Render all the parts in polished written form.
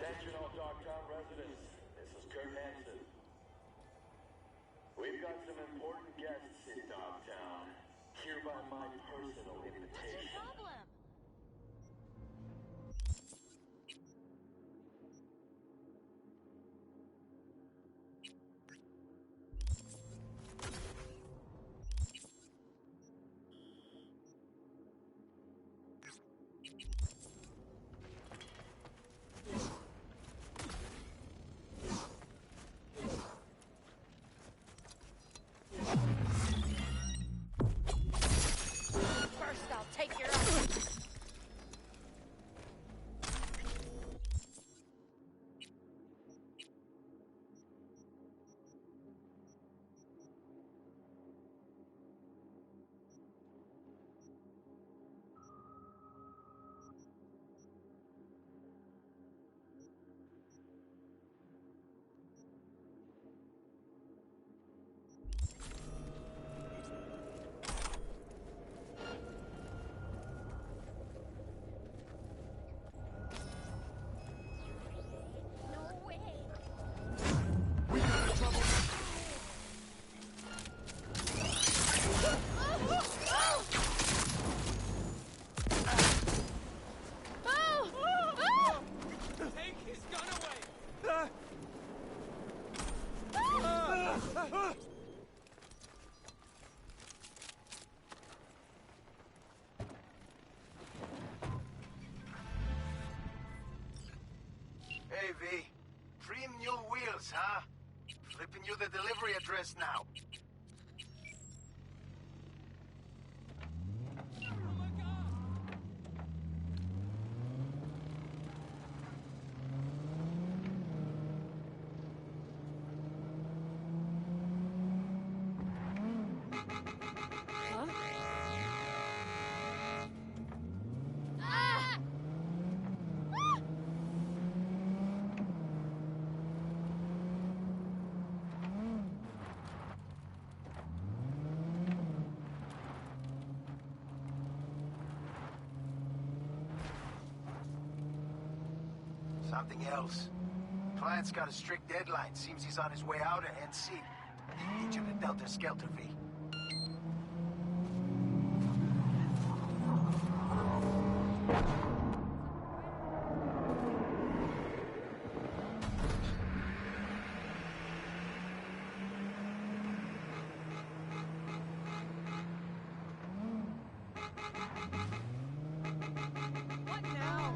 Attention all Dogtown residents. This is Kurt Hansen. We've got some important guests in Dogtown. Hereby my personal invitation. What's your problem? First, I'll take your ass. No way. Take his gun away! Hey, V. Three new wheels, huh? Flipping you the delivery address now. Ah! Ah! Something else. Client's got a strict deadline. Seems he's on his way out of NC. Need you to Delta Skelter, V. What now?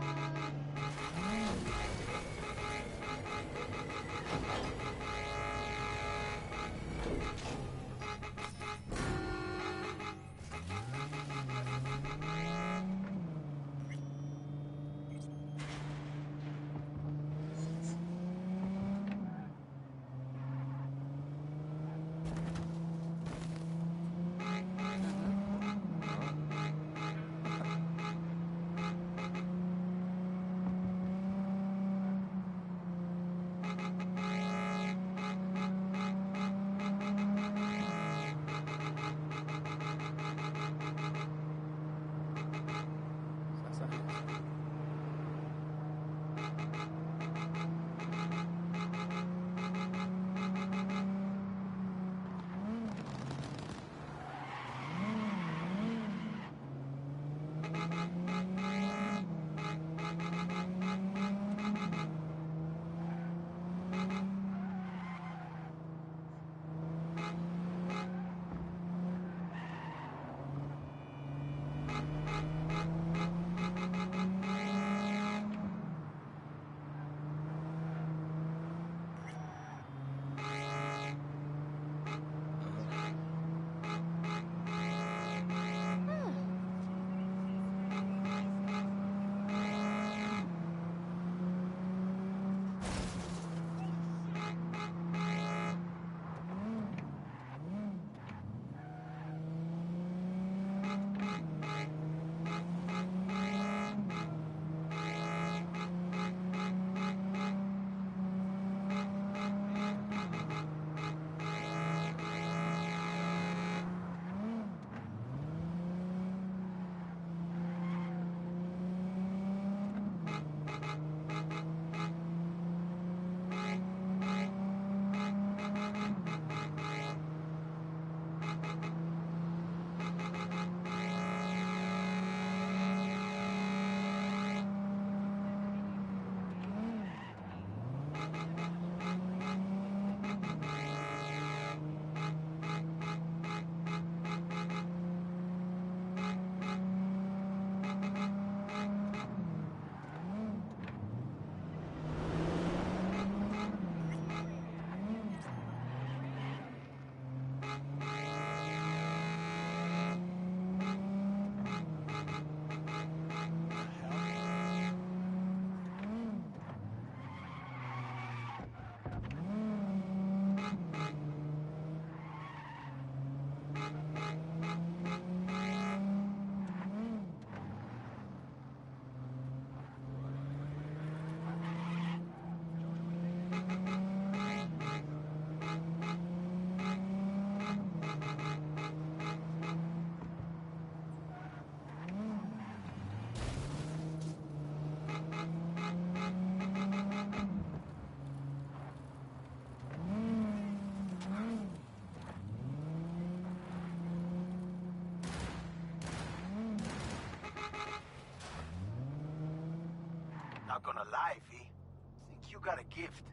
Not gonna lie, V. Think you got a gift.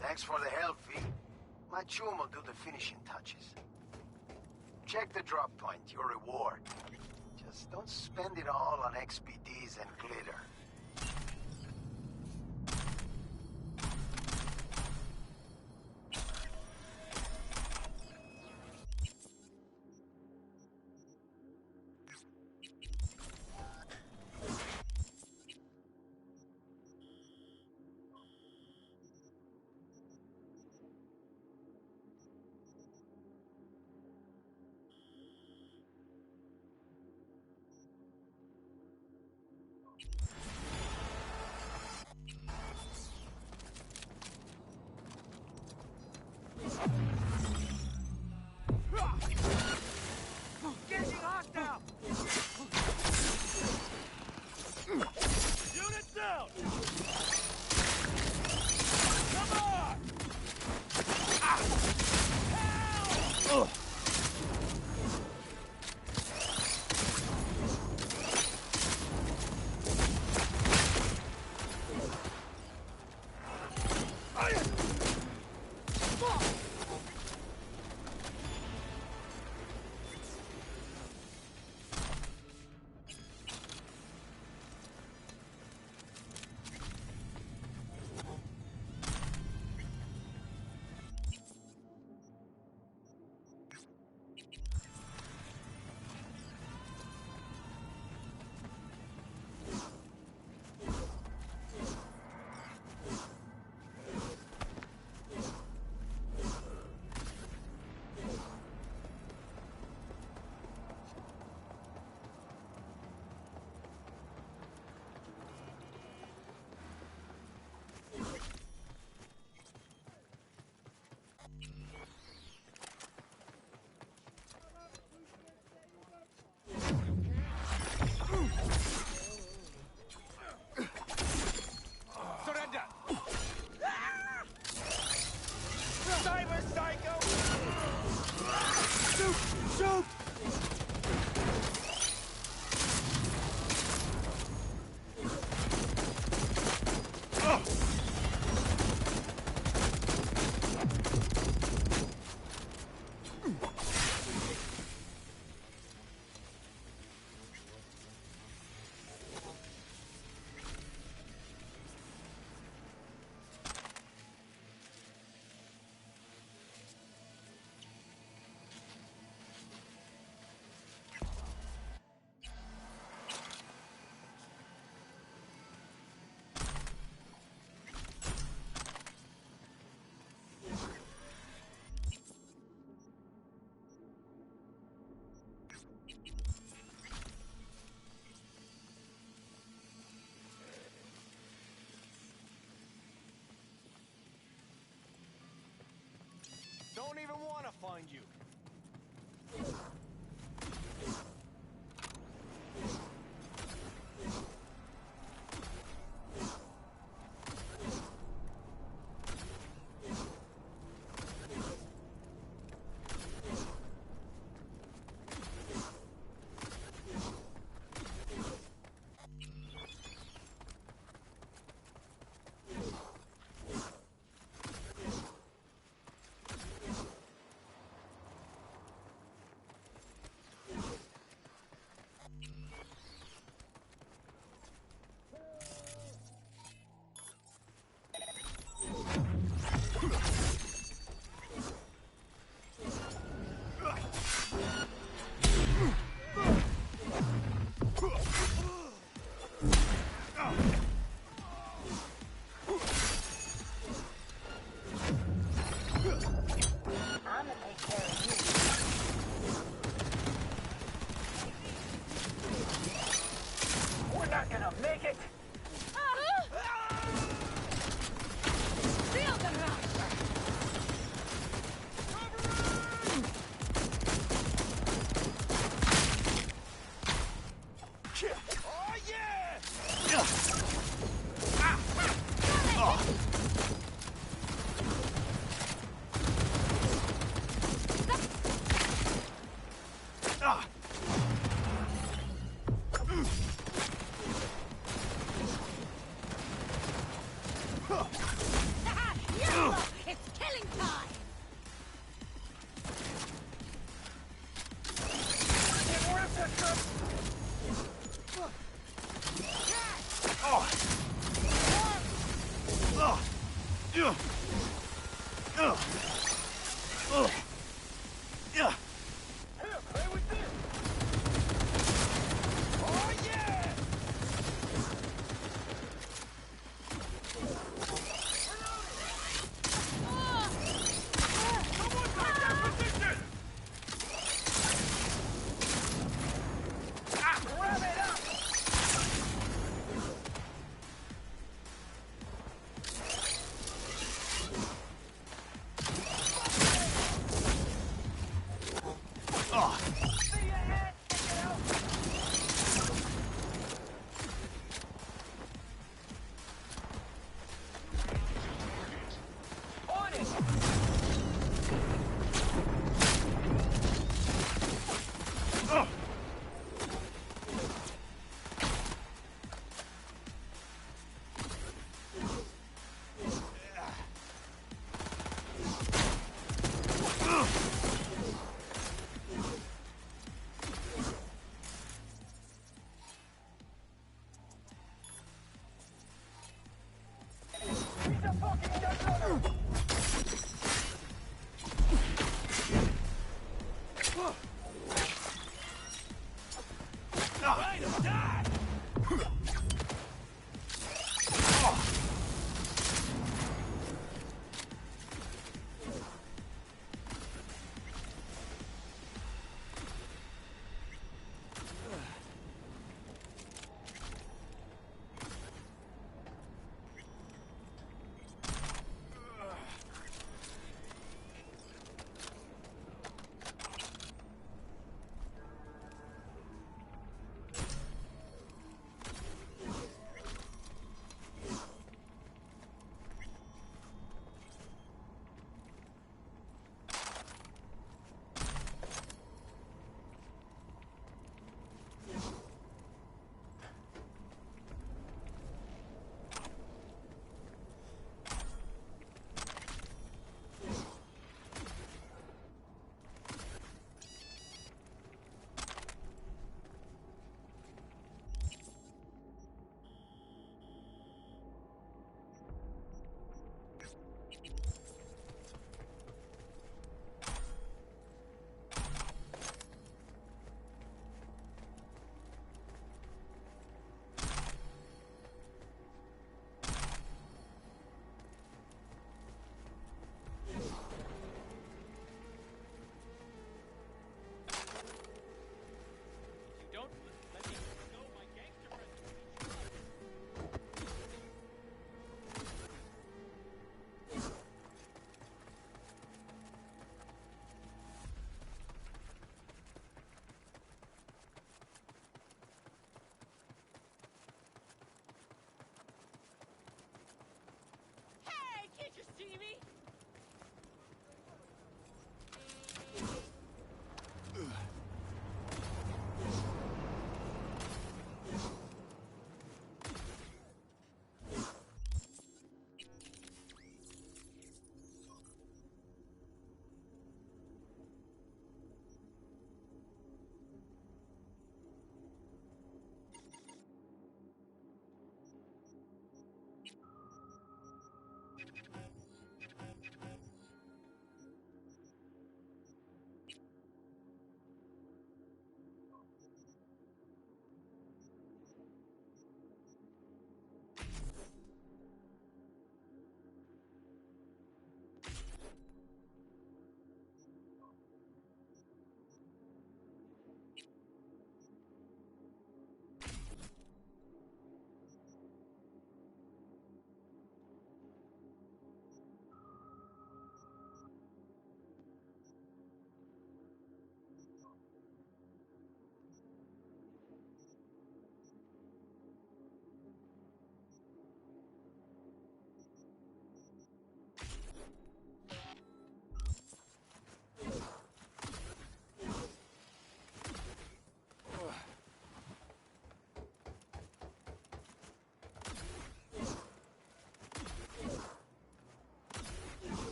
Thanks for the help, V. My chum will do the finishing touches. Check the drop point, your reward. Just don't spend it all on XPDs and glitter. Engaging hostile! Unit down! Come on! Help! Surrender! Cyber Psycho! Shoot! Shoot! Don't even want to find you. take it! Feel the rush! Oh, yeah! Yellow! It's killing time! Here, play with this! Oh, yeah! Someone take that position! Grab it up!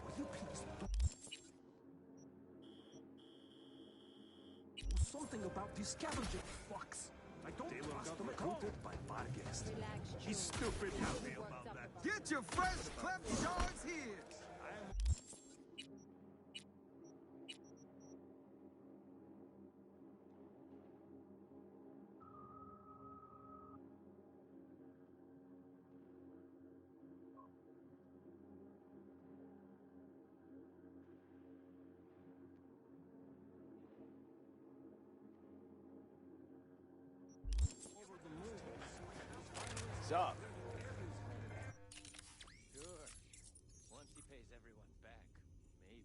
Will you please do something about these scavenging fucks? I don't trust them at all. Recruited by Vargas. Relax, He's Joe. stupid. Tell me Worked about up that. about Get your fresh clipped yards here! What's up? Sure. Once he pays everyone back, maybe.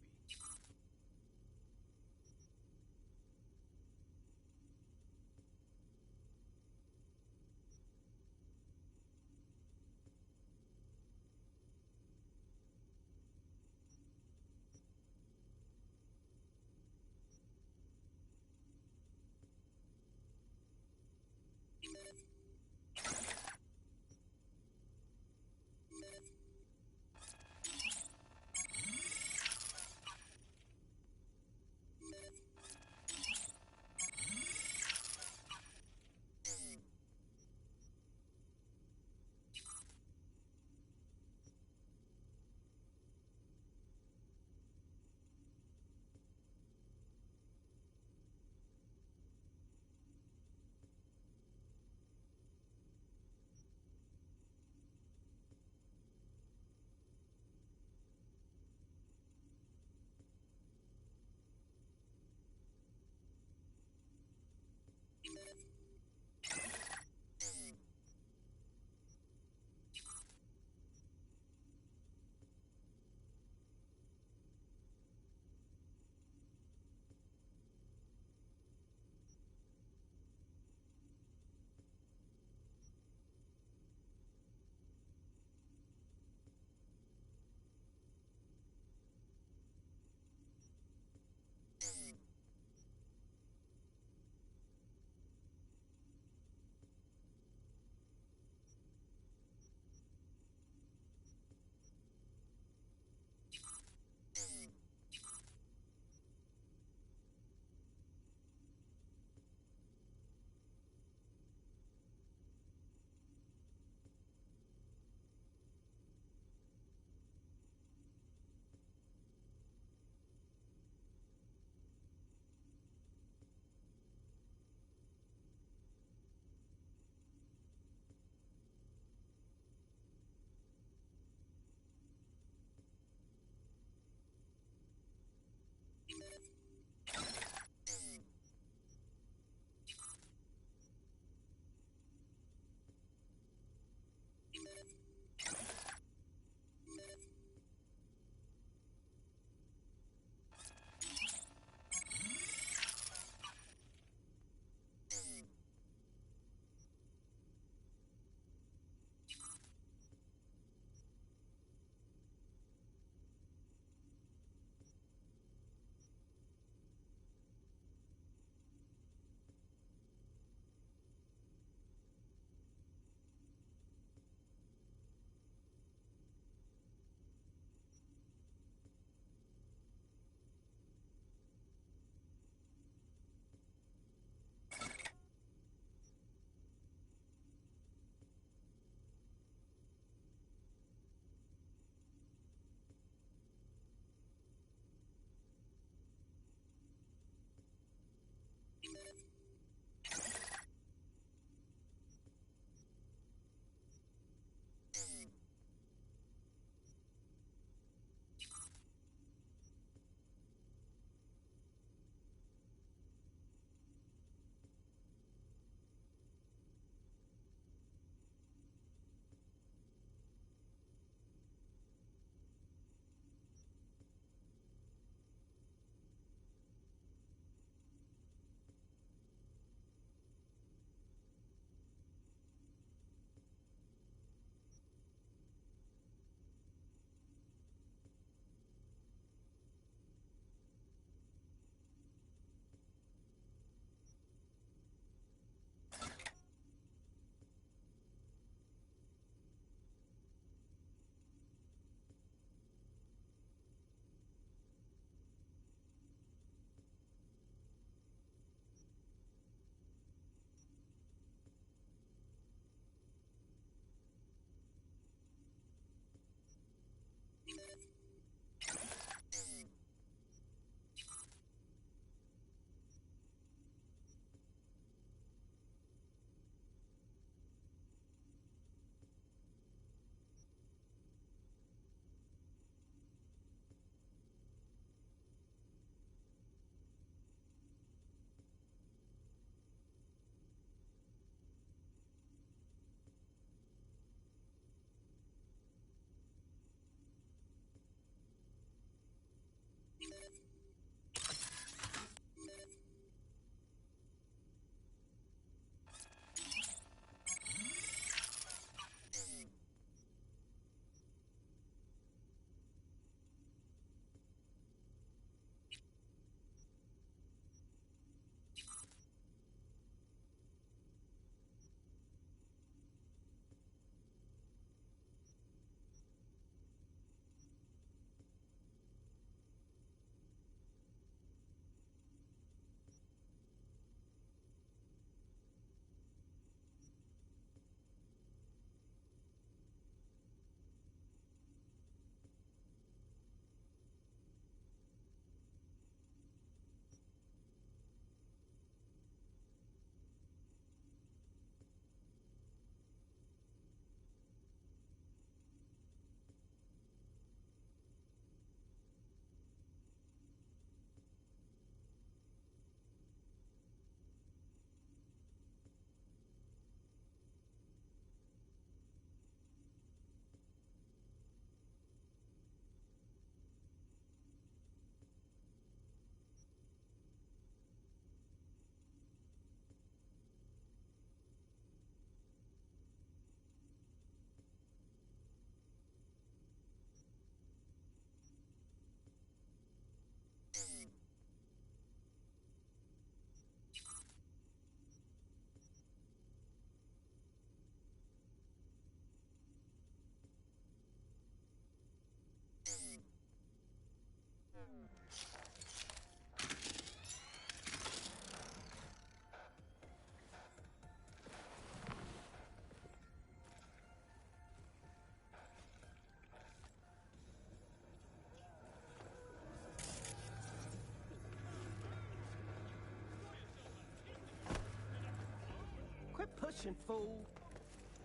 Quit pushing, fool.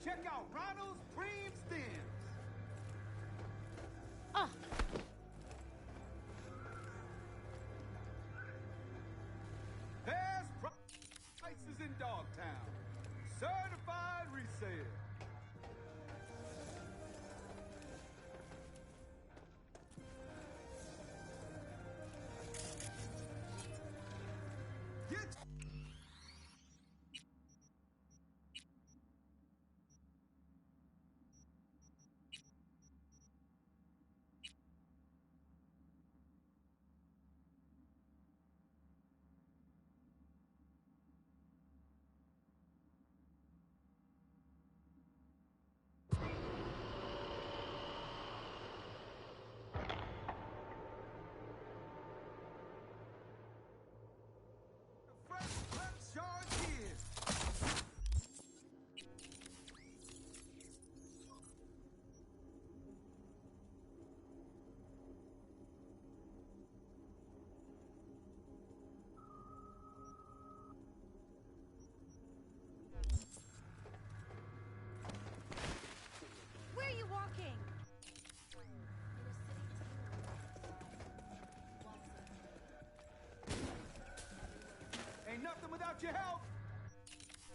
Check out Ronald's Cream Stems. Ah, Best prices in Dogtown. Certified resale. Get fresh clips yours here. where are you walking? Ain't nothing without your help.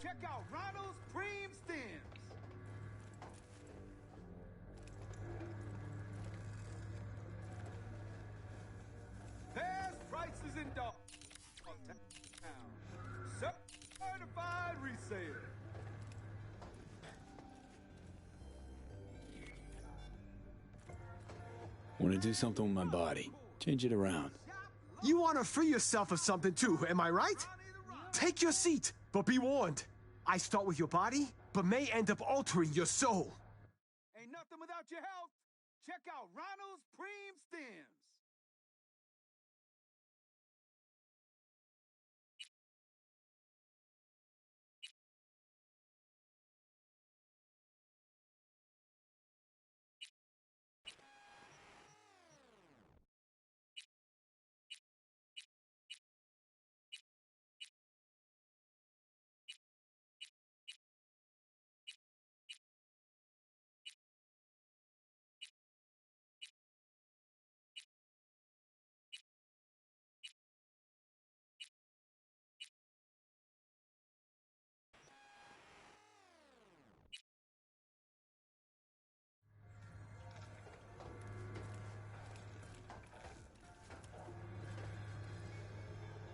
Check out Ronald's Cream Stems. Best prices in Dogtown. Certified resale. Want to do something with my body. Change it around. You want to free yourself of something too, am I right? Take your seat, but be warned. I start with your body, but may end up altering your soul. Ain't nothing without your help. Check out Ronald's Cream Stems.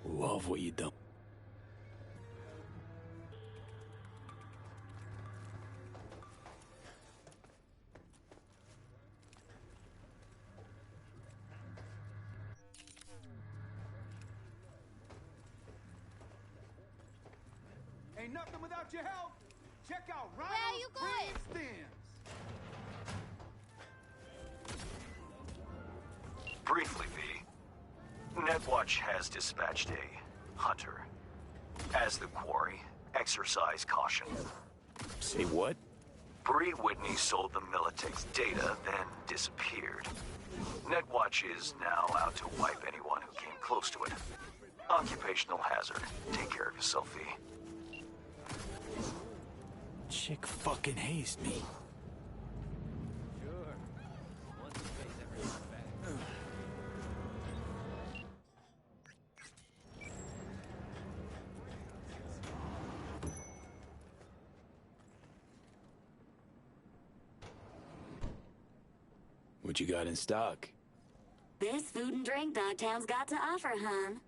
Love what you done. Ain't nothing without your help. Check out are Ronald's you Cream going? Stems. Briefly, V. Netwatch has dispatched a hunter. As the quarry, exercise caution. Say what? Bree Whitney sold the Militech's data, then disappeared. Netwatch is now out to wipe anyone who came close to it. Occupational hazard. Take care of yourself, V. Chick fucking hazed me. Sure. Once he pays everyone back. What you got in stock? Best food and drink Dogtown's got to offer, hon.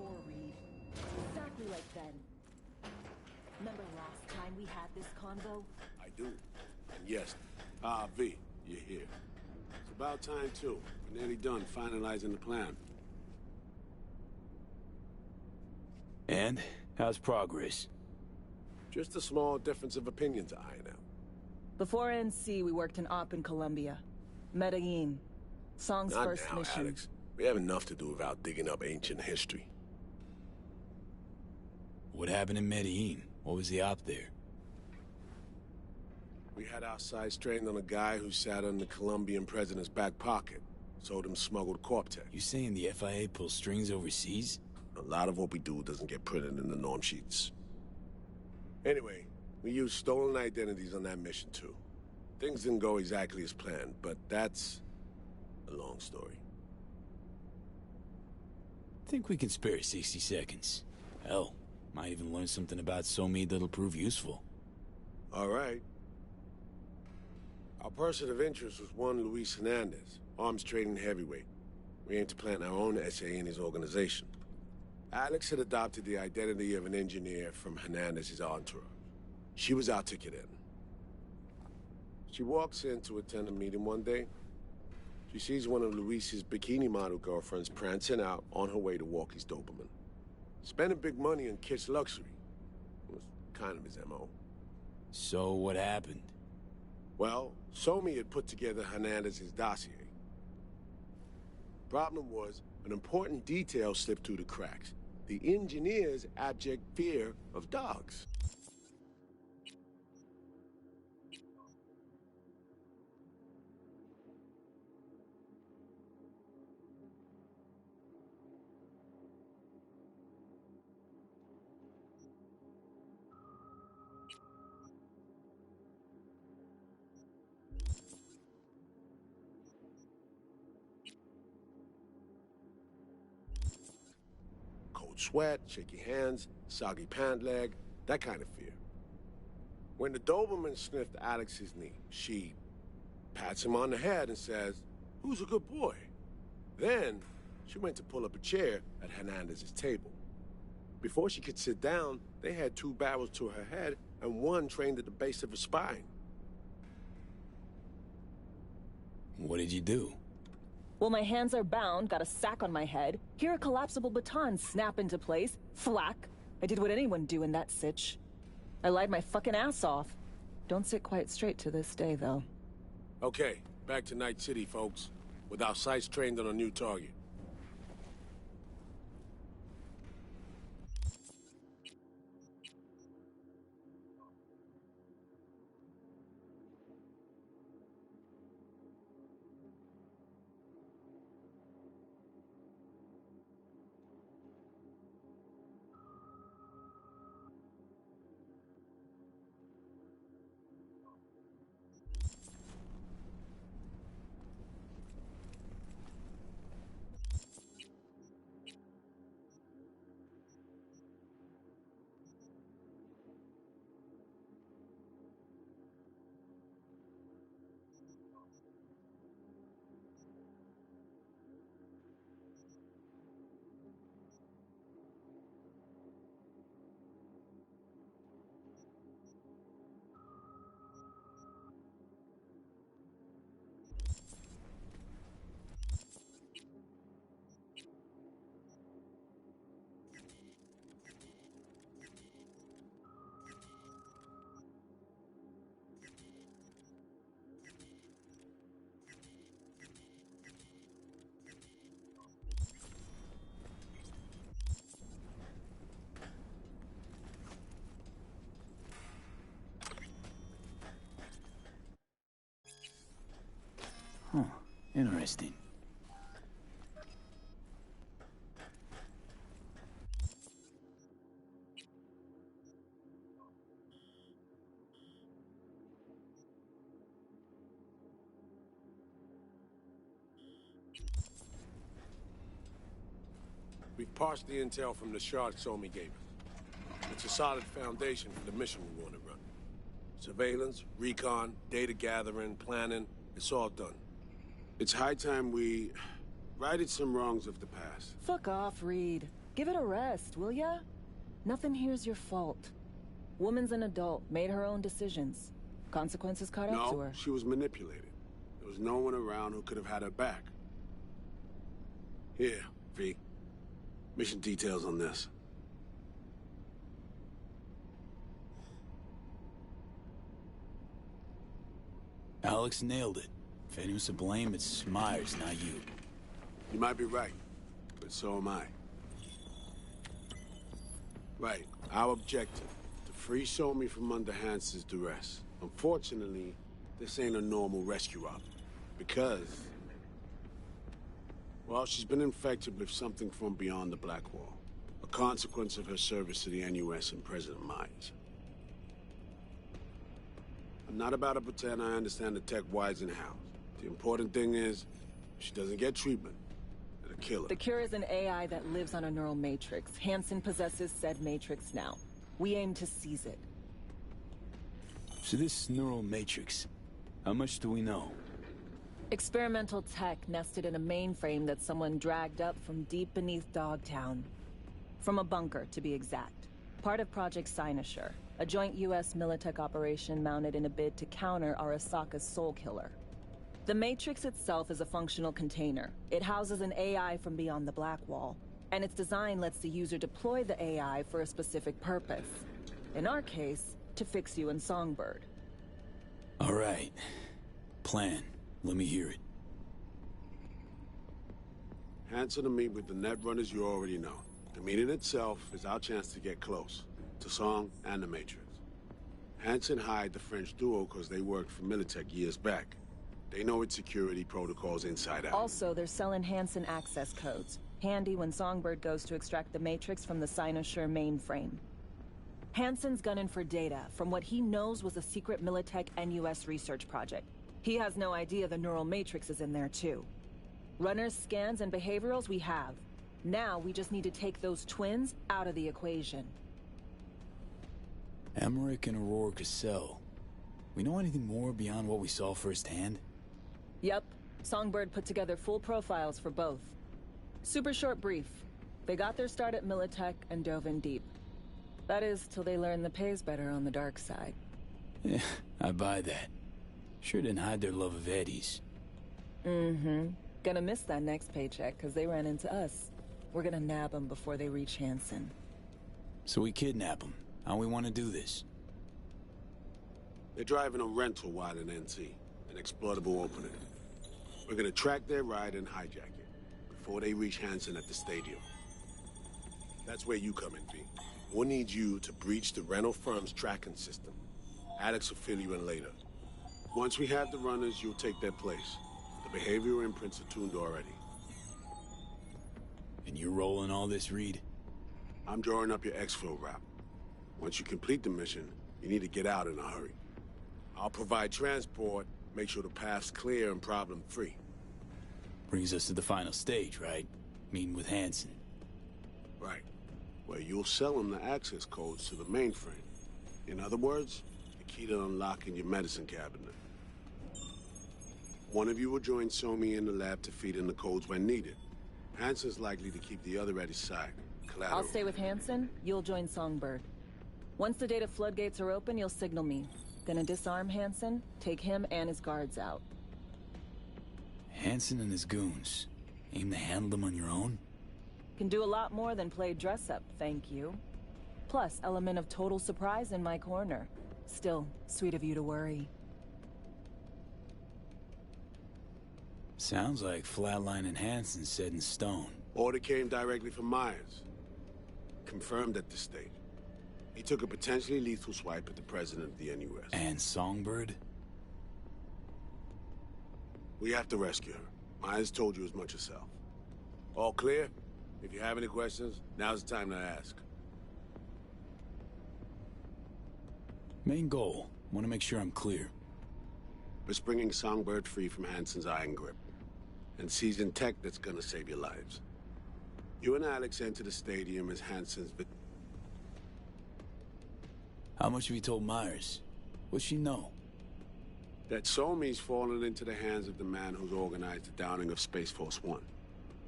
before, Reed. Exactly like then. Remember last time we had this convo? I do. And yes, V, you're here. It's about time, too. We're nearly done finalizing the plan. And? How's progress? Just a small difference of opinion to iron out. Before NC, we worked in Op in Colombia. Medellin. Song's Not first now, mission. Alex. We have enough to do without digging up ancient history. What happened in Medellin? What was the op there? We had our sights trained on a guy who sat in the Colombian president's back pocket. Sold him smuggled Corp-Tech. You saying the FIA pulls strings overseas? A lot of what we do doesn't get printed in the norm sheets. Anyway, we used stolen identities on that mission too. Things didn't go exactly as planned, but that's a long story. Think we can spare 60 seconds. Hell, might even learn something about Somi that'll prove useful. All right. Our person of interest was one Luis Hernandez, arms trading heavyweight. We aim to plant our own SA in his organization. Alex had adopted the identity of an engineer from Hernandez's entourage. She was our ticket in. She walks in to attend a meeting one day. She sees one of Luis's bikini model girlfriends prancing out on her way to Walkie's Doberman. Spending big money on kitsch luxury. It was kind of his MO. So what happened? Well, Somi had put together Hernandez's dossier. Problem was, an important detail slipped through the cracks. The engineer's abject fear of dogs. Sweat, shaky hands, soggy pant leg, that kind of fear. When the Doberman sniffed Alex's knee, she pats him on the head and says, "Who's a good boy?" Then, she went to pull up a chair at Hernandez's table. Before she could sit down, they had 2 barrels to her head and one trained at the base of her spine. What did you do? Well, my hands are bound, got a sack on my head. Here a collapsible baton snap into place. Thwack. I did what anyone do in that sitch. I lied my fucking ass off. Don't sit quite straight to this day, though. Okay, back to Night City, folks. With our sights trained on a new target. Huh. Interesting. We've parsed the intel from the shard Somi gave us. It's a solid foundation for the mission we want to run. Surveillance, recon, data gathering, planning, it's all done. It's high time we righted some wrongs of the past. Fuck off, Reed. Give it a rest, will ya? Nothing here's your fault. Woman's an adult, made her own decisions. Consequences caught up to her. No, she was manipulated. There was no one around who could have had her back. Here, V. Mission details on this. Alex nailed it. If anyone's to blame, it's Myers, not you. You might be right, but so am I. Right, our objective, to free Somi from under Hansen's duress. Unfortunately, this ain't a normal rescue op, because... well, she's been infected with something from beyond the Black Wall. A consequence of her service to the NUS and President Myers. I'm not about to pretend I understand the tech whys and hows. The important thing is, if she doesn't get treatment, it'll kill her. The cure is an AI that lives on a neural matrix. Hansen possesses said matrix now. We aim to seize it. So this neural matrix, how much do we know? Experimental tech nested in a mainframe that someone dragged up from deep beneath Dogtown. From a bunker, to be exact. Part of Project Cynosure, a joint U.S. Militech operation mounted in a bid to counter Arasaka's Soul Killer. The Matrix itself is a functional container. It houses an AI from beyond the Black Wall, and its design lets the user deploy the AI for a specific purpose. In our case, to fix you and Songbird. All right. Plan. Let me hear it. Hansen to meet with the Netrunners you already know. The meeting itself is our chance to get close. To Song and the Matrix. Hansen hired the French duo because they worked for Militech years back. They know its security protocols inside out. Also, they're selling Hansen access codes. Handy when Songbird goes to extract the Matrix from the Cynosure mainframe. Hansen's gunning for data from what he knows was a secret Militech NUS research project. He has no idea the neural matrix is in there too. Runners, scans, and behaviorals we have. Now we just need to take those twins out of the equation. Emmerich and Aurora Cassell. We know anything more beyond what we saw firsthand? Yep. Songbird put together full profiles for both. Super short brief. They got their start at Militech and dove in deep. That is, till they learned the pay's better on the dark side. Yeah, I buy that. Sure didn't hide their love of Eddie's. Mm-hmm. Gonna miss that next paycheck, because they ran into us. We're gonna nab them before they reach Hansen. So we kidnap them. How we want to do this? They're driving a rental while in NC. An exploitable opening. We're gonna track their ride and hijack it before they reach Hansen at the stadium. That's where you come in, V. We'll need you to breach the rental firm's tracking system. Alex will fill you in later. Once we have the runners, you'll take their place. The behavioral imprints are tuned already. And you're rolling all this, Reed? I'm drawing up your exfil route. Once you complete the mission, you need to get out in a hurry. I'll provide transport, make sure the path's clear and problem-free. Brings us to the final stage, right? Meeting with Hansen. Right. Where you'll sell him the access codes to the mainframe. In other words, the key to unlocking your medicine cabinet. One of you will join Somi in the lab to feed in the codes when needed. Hansen's likely to keep the other at his side. Collateral. I'll stay with Hansen, you'll join Songbird. Once the data floodgates are open, you'll signal me. Gonna disarm Hansen, take him and his guards out. Hansen and his goons. Aim to handle them on your own? Can do a lot more than play dress-up, thank you. Plus, element of total surprise in my corner. Still, sweet of you to worry. Sounds like Flatline and Hansen set in stone. Order came directly from Myers. Confirmed at this stage. He took a potentially lethal swipe at the president of the NUS. And Songbird? We have to rescue her. Myers told you as much herself. All clear? If you have any questions, now's the time to ask. Main goal. Want to make sure I'm clear. We're bringing Songbird free from Hansen's iron grip. And seizing tech that's gonna save your lives. You and Alex enter the stadium as Hansen's... How much have you told Myers? What's she know? That Somi's fallen into the hands of the man who's organized the downing of Space Force One.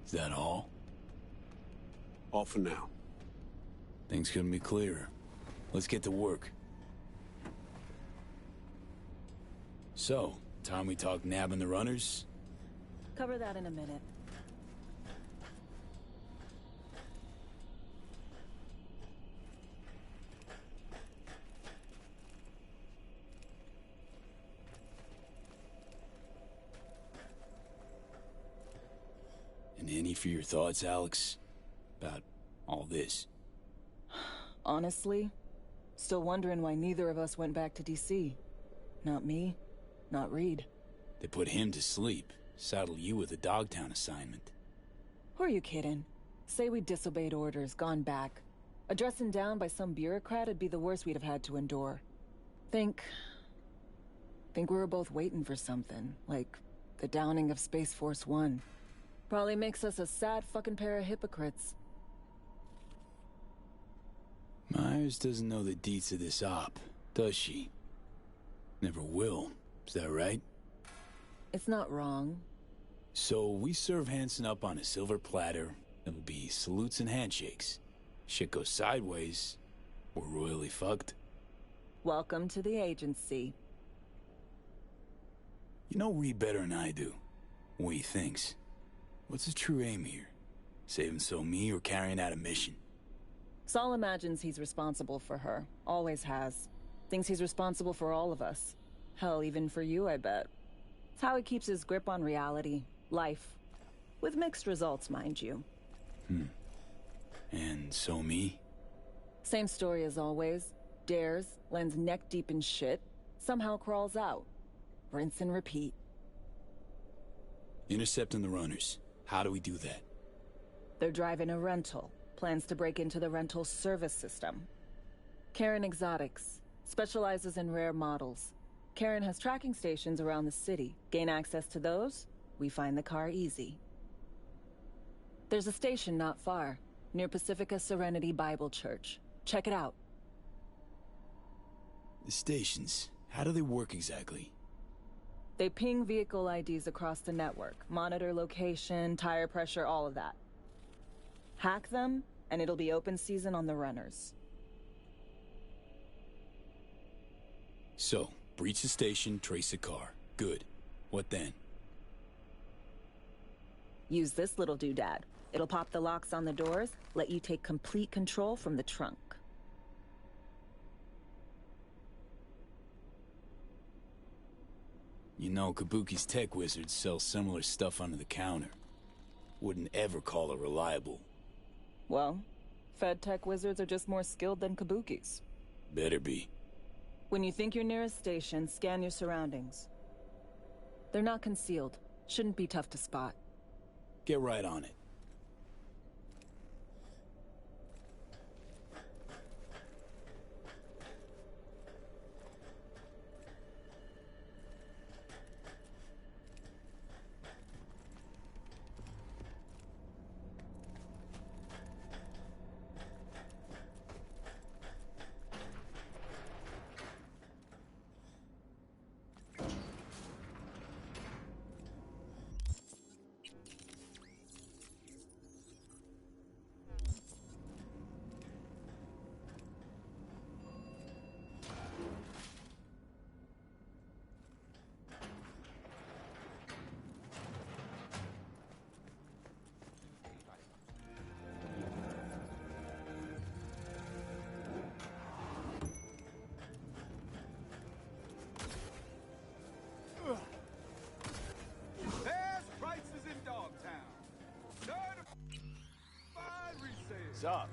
Is that all? All for now. Things couldn't be clearer. Let's get to work. So, time we talk nabbing the runners? Cover that in a minute. And any for your thoughts, Alex? About all this? Honestly, still wondering why neither of us went back to DC. Not me, not Reed. They put him to sleep, saddle you with a Dogtown assignment. Who are you kidding? Say we disobeyed orders, gone back. A dressing down by some bureaucrat would be the worst we'd have had to endure. Think we were both waiting for something, like the downing of Space Force 1. Probably makes us a sad fucking pair of hypocrites. Myers doesn't know the deets of this op, does she? Never will, is that right? It's not wrong. So we serve Hansen up on a silver platter. It'll be salutes and handshakes. Shit goes sideways, we're royally fucked. Welcome to the agency. You know Reed better than I do. What he thinks. What's his true aim here? Saving so me or carrying out a mission? Saul imagines he's responsible for her. Always has. Thinks he's responsible for all of us. Hell, even for you, I bet. It's how he keeps his grip on reality. Life. With mixed results, mind you. And so me? Same story as always. Dares, lands neck deep in shit, somehow crawls out. Rinse and repeat. Intercepting the runners. How do we do that? They're driving a rental. Plans to break into the rental service system. Karen Exotics. Specializes in rare models. Karen has tracking stations around the city. Gain access to those, we find the car easy. There's a station not far, near Pacifica Serenity Bible Church. Check it out. The stations, how do they work exactly? They ping vehicle IDs across the network, monitor location, tire pressure, all of that. Hack them, and it'll be open season on the runners. So, breach the station, trace the car. Good. What then? Use this little doodad. It'll pop the locks on the doors, let you take complete control from the trunk. You know, Kabuki's tech wizards sell similar stuff under the counter. Wouldn't ever call it reliable. Well, Fed tech wizards are just more skilled than Kabuki's. Better be. When you think you're near a station, scan your surroundings. They're not concealed. Shouldn't be tough to spot. Get right on it. Best prices in Dogtown. Certified resale. What's up?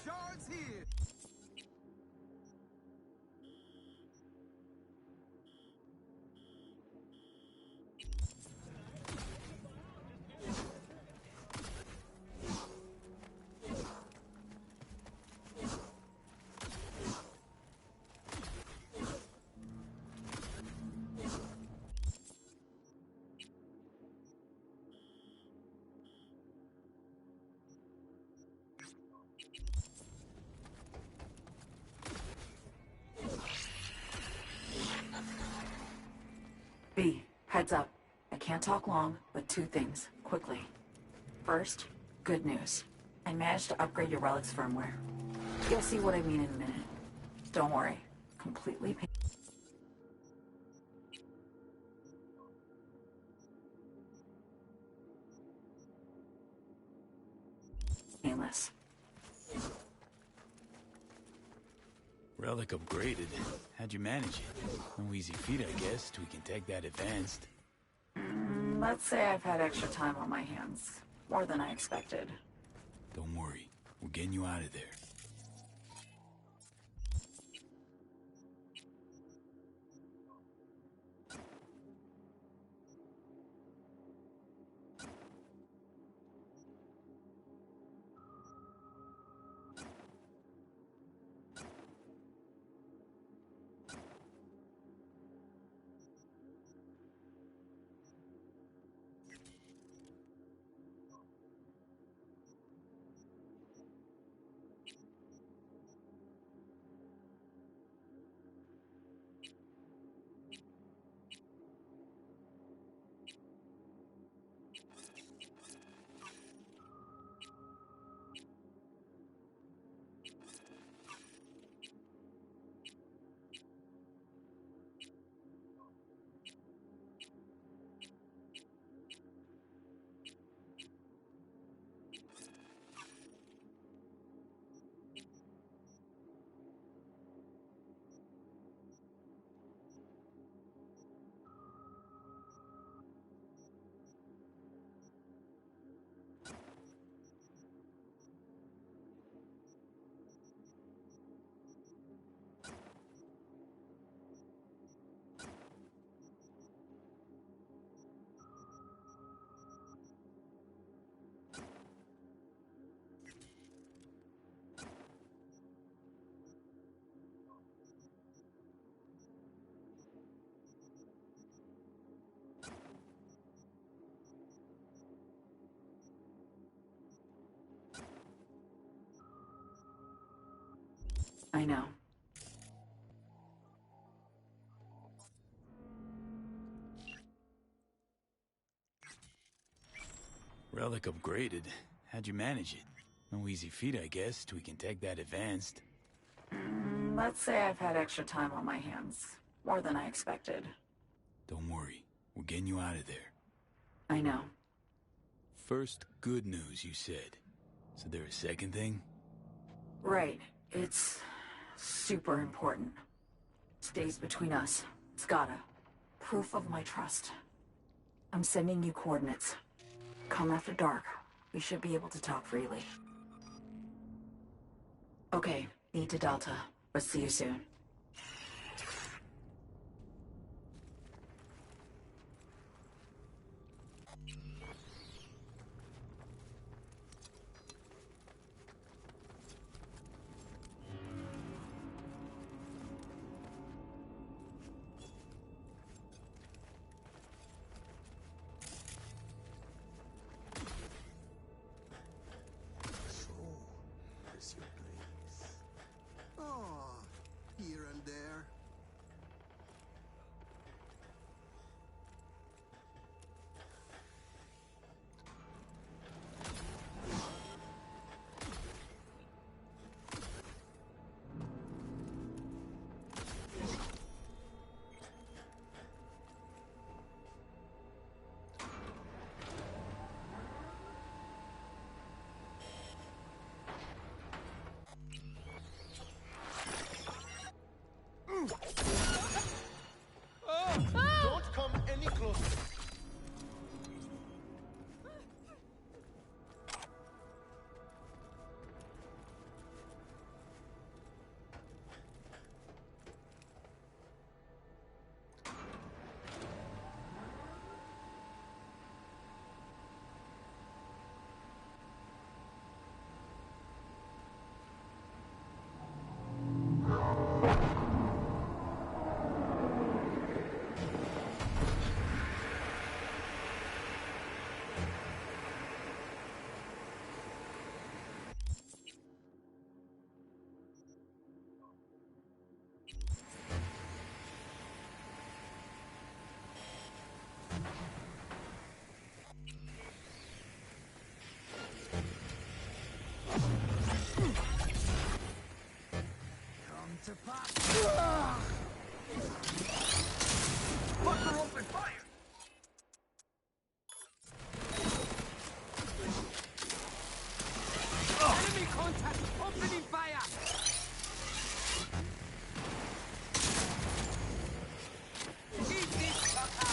Shards here. B, heads up. I can't talk long, but two things, quickly. First, good news. I managed to upgrade your relic's firmware. You'll see what I mean in a minute. Don't worry. Completely painless. Relic upgraded. How'd you manage it? No easy feat, I guess, tweaking tech that advanced. Let's say I've had extra time on my hands. More than I expected. Don't worry. We're getting you out of there. I know. Relic upgraded. How'd you manage it? No easy feat, I guess, tweaking tech that advanced. Let's say I've had extra time on my hands. More than I expected. Don't worry. We're getting you out of there. I know. First, good news, you said. So there a second thing? Right. It's super important. Stays between us. It's gotta. Proof of my trust. I'm sending you coordinates. Come after dark. We should be able to talk freely. Okay, need to Delta, but see you soon. Here and there. Don't come any closer. To pop. Fucker, open fire! Enemy contact! Opening fire! Eat this, fucker!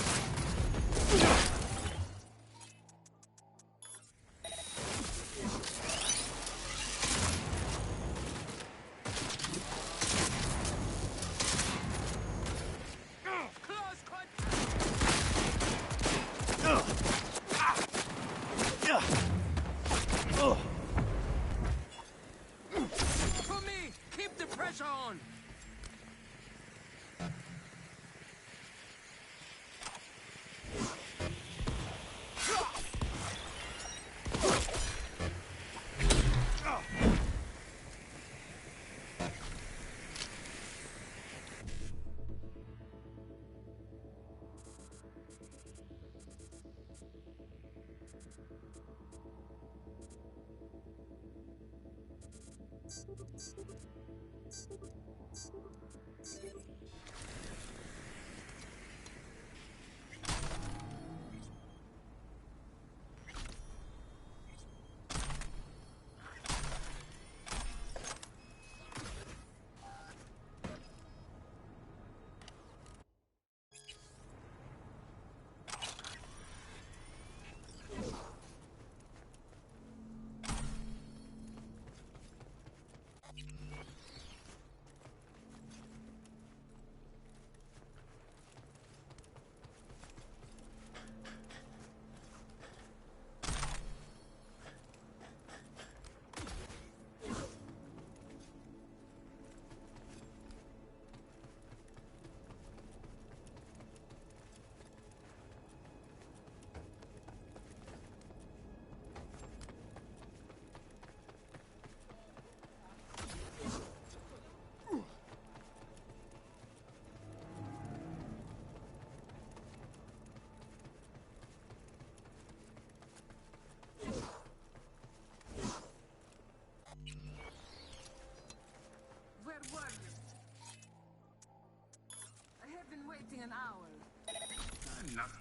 An hour. I'm not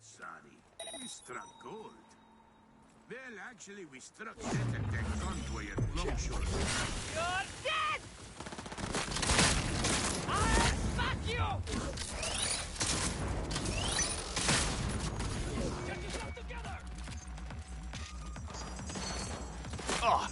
sorry. We struck gold. Well, actually, we struck Zetatech convoy at Longshore. You're dead! I'll fuck you! Get yourself together! Oh!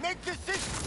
Make decisions!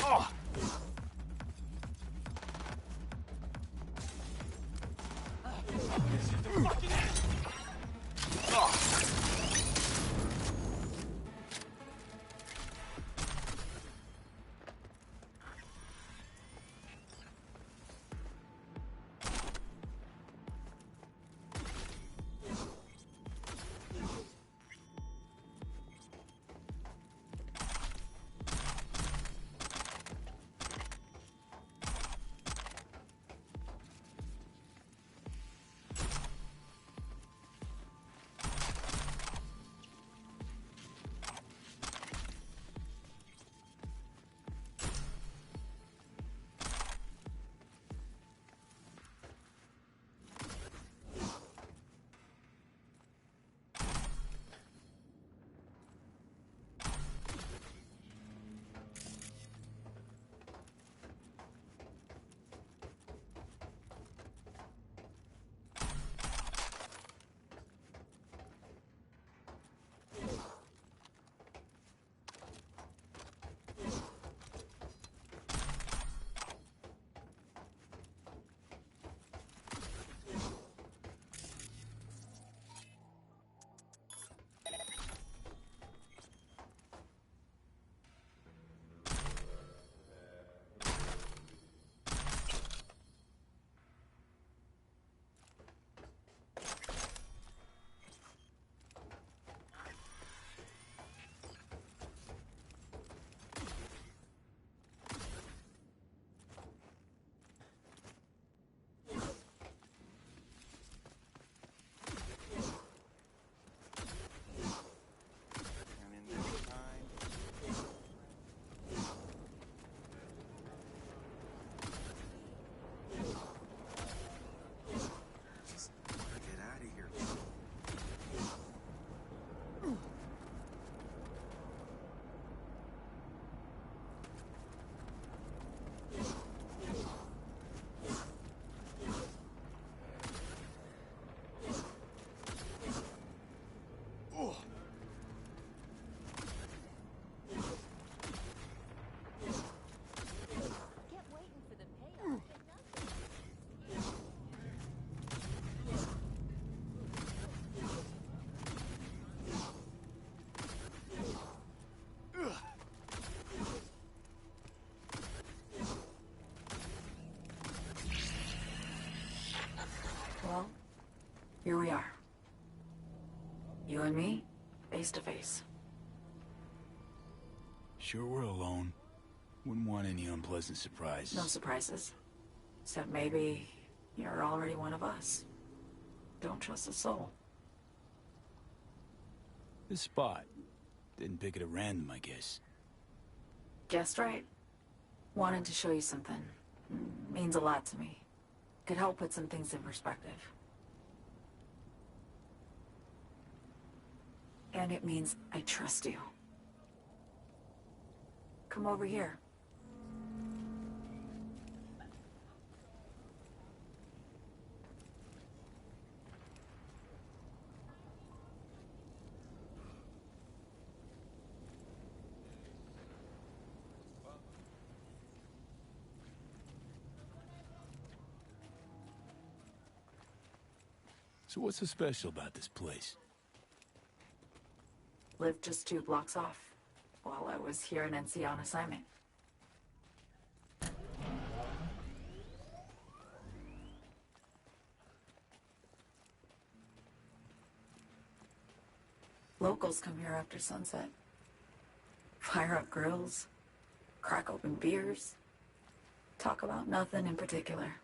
Oh. This is the fucking end! Well, here we are. You and me, face to face. Sure we're alone. Wouldn't want any unpleasant surprises. No surprises. Except maybe you're already one of us. Don't trust a soul. This spot. Didn't pick it at random, I guess. Guessed right. Wanted to show you something. Means a lot to me. Could help put some things in perspective. And it means I trust you. Come over here. So what's so special about this place? Lived just 2 blocks off while I was here in NC on assignment. Locals come here after sunset. Fire up grills, crack open beers, talk about nothing in particular.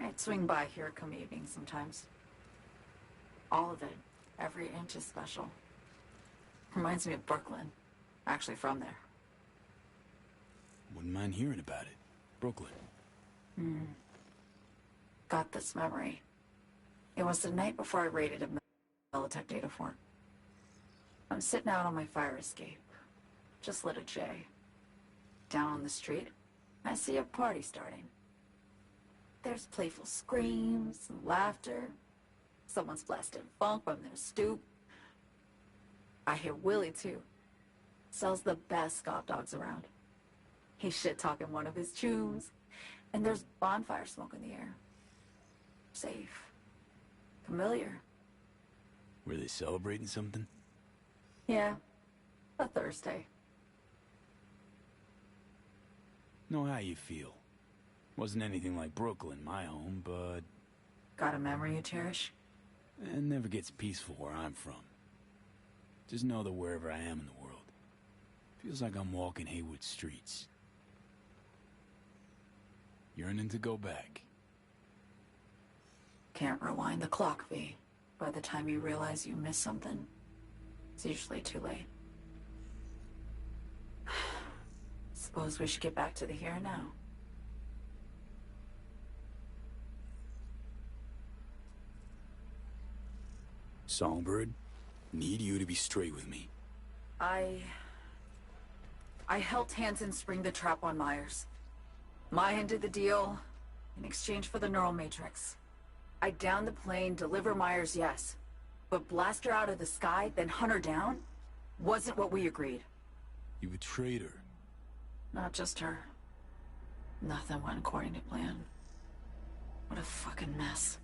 I'd swing by here come evening sometimes. All of it, every inch is special. Reminds me of Brooklyn. Actually from there. Wouldn't mind hearing about it. Brooklyn. Got this memory. It was the night before I raided a Militech data fort. I'm sitting out on my fire escape. Just lit a J. Down on the street, I see a party starting. There's playful screams and laughter. Someone's blasting funk from their stoop. I hear Willie, too. Sells the best scout dogs around. He's shit-talking one of his tunes. And there's bonfire smoke in the air. Safe. Familiar. Were they celebrating something? Yeah. A Thursday. Know how you feel. Wasn't anything like Brooklyn, my home, but... Got a memory you cherish? It never gets peaceful where I'm from. Just know that wherever I am in the world, feels like I'm walking Haywood streets. Yearning to go back. Can't rewind the clock, V. By the time you realize you missed something, it's usually too late. Suppose we should get back to the here and now. Songbird, need you to be straight with me. I helped Hansen spring the trap on Myers. Maya did the deal in exchange for the neural matrix. I downed the plane, deliver Myers, yes. But blast her out of the sky, then hunt her down? Wasn't what we agreed. You betrayed her. Not just her. Nothing went according to plan. What a fucking mess.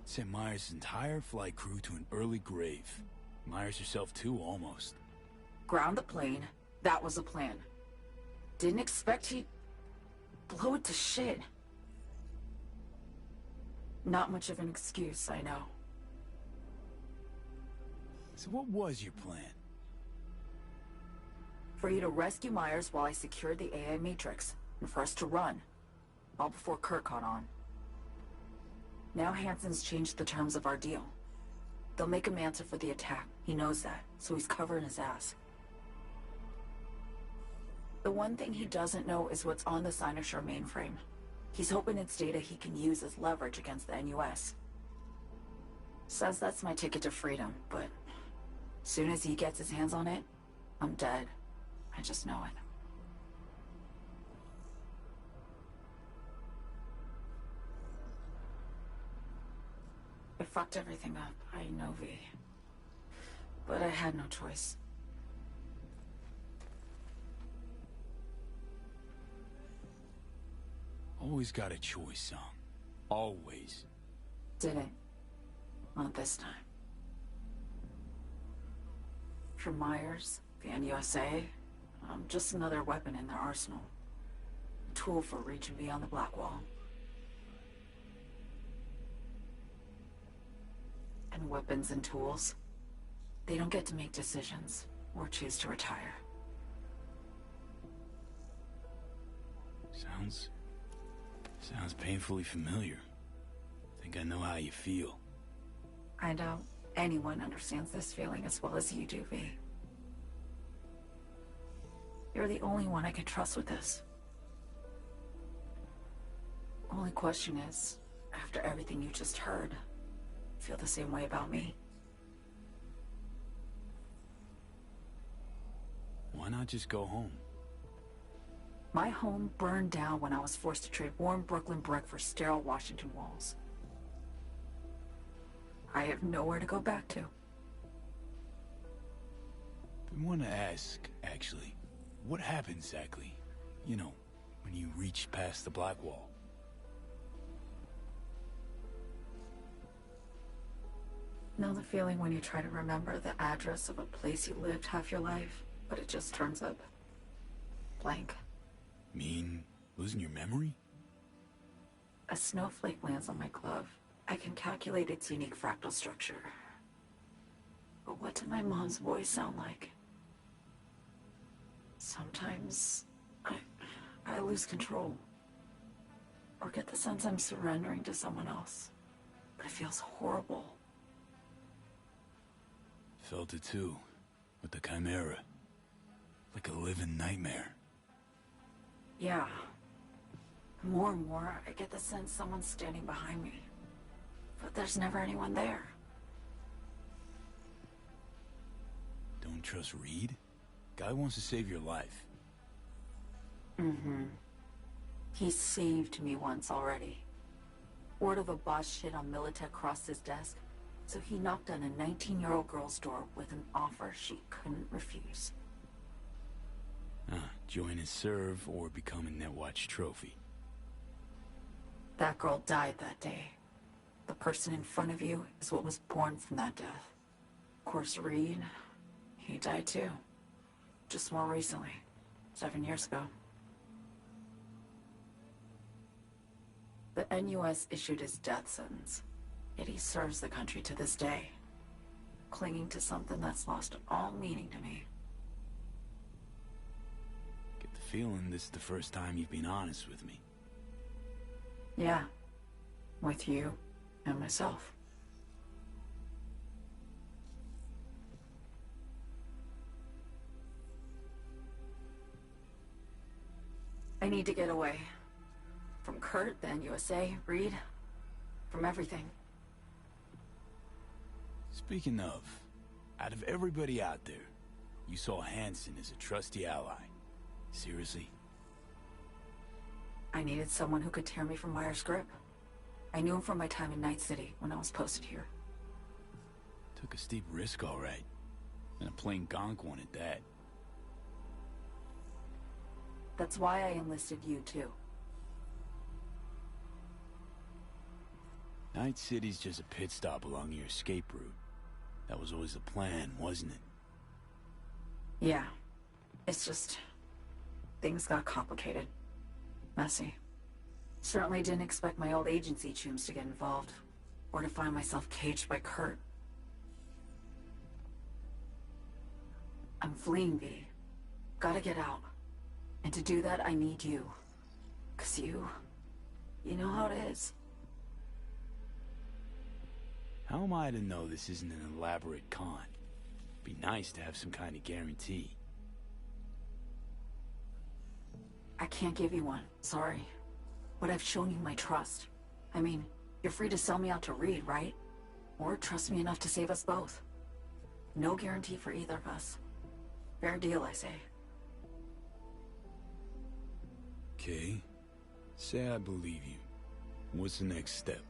Sent Myers' entire flight crew to an early grave. Myers herself too, almost. Ground the plane. That was the plan. Didn't expect he'd blow it to shit. Not much of an excuse, I know. So what was your plan? For you to rescue Myers while I secured the AI Matrix, and for us to run. All before Kurt caught on. Now Hansen's changed the terms of our deal. They'll make him answer for the attack. He knows that, so he's covering his ass. The one thing he doesn't know is what's on the Cynosure mainframe. He's hoping it's data he can use as leverage against the NUS. Says that's my ticket to freedom, but soon as he gets his hands on it, I'm dead. I just know it. I fucked everything up, I know, V. But I had no choice. Always got a choice, Song. Always. Didn't. Not this time. For Myers, the NUSA, I'm just another weapon in their arsenal. A tool for reaching beyond the Black Wall. And weapons and tools, they don't get to make decisions or choose to retire. Sounds painfully familiar. Think I know how you feel. I doubt anyone understands this feeling as well as you do, V. You're the only one I can trust with this. Only question is, after everything you just heard, feel the same way about me? Why not just go home? My home burned down when I was forced to trade warm Brooklyn brick for sterile Washington walls. I have nowhere to go back to. I want to ask, actually, what happened exactly? You know, when you reached past the Black Wall. Know the feeling when you try to remember the address of a place you lived half your life, but it just turns up blank. Mean losing your memory? A snowflake lands on my glove. I can calculate its unique fractal structure. But what did my mom's voice sound like? Sometimes I lose control. Or get the sense I'm surrendering to someone else. But it feels horrible. Felt it too, with the Chimera. Like a living nightmare. Yeah. More and more, I get the sense someone's standing behind me. But there's never anyone there. Don't trust Reed? Guy wants to save your life. Mm-hmm. He saved me once already. Word of a boss shit on Militech crossed his desk, so he knocked on a 19-year-old girl's door with an offer she couldn't refuse. Join and serve or become a Netwatch trophy. That girl died that day. The person in front of you is what was born from that death. Of course, Reed, he died too. Just more recently. 7 years ago. The NUS issued his death sentence, yet he serves the country to this day, clinging to something that's lost all meaning to me. Get the feeling this is the first time you've been honest with me. Yeah, with you and myself. I need to get away. From Kurt, the NUSA, Reed, from everything. Speaking of, out of everybody out there, you saw Hansen as a trusty ally. Seriously? I needed someone who could tear me from Myers' grip. I knew him from my time in Night City when I was posted here. Took a steep risk, all right. And a plain gonk one at that. That's why I enlisted you, too. Night City's just a pit stop along your escape route. That was always the plan, wasn't it? Yeah. It's just... things got complicated. Messy. Certainly didn't expect my old agency chooms to get involved. Or to find myself caged by Kurt. I'm fleeing, V. Gotta get out. And to do that, I need you. 'Cause you know how it is. How am I to know this isn't an elaborate con? Be nice to have some kind of guarantee. I can't give you one, sorry. But I've shown you my trust. I mean, you're free to sell me out to Reed, right? Or trust me enough to save us both. No guarantee for either of us. Fair deal, I say. Okay. Say I believe you. What's the next step?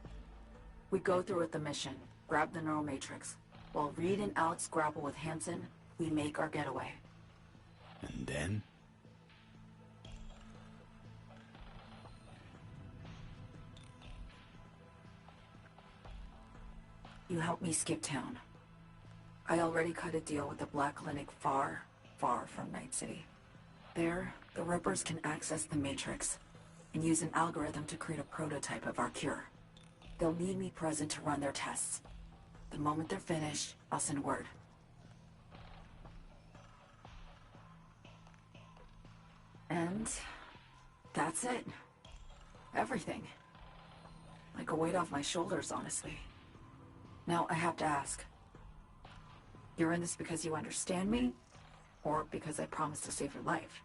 We go through with the mission, grab the Neural Matrix. While Reed and Alex grapple with Hansen, we make our getaway. And then? You help me skip town. I already cut a deal with the Black Clinic far, far from Night City. There, the Rippers can access the Matrix and use an algorithm to create a prototype of our cure. They'll need me present to run their tests. The moment they're finished, I'll send word. And that's it. Everything. Like a weight off my shoulders, honestly. Now, I have to ask. You're in this because you understand me? Or because I promised to save your life?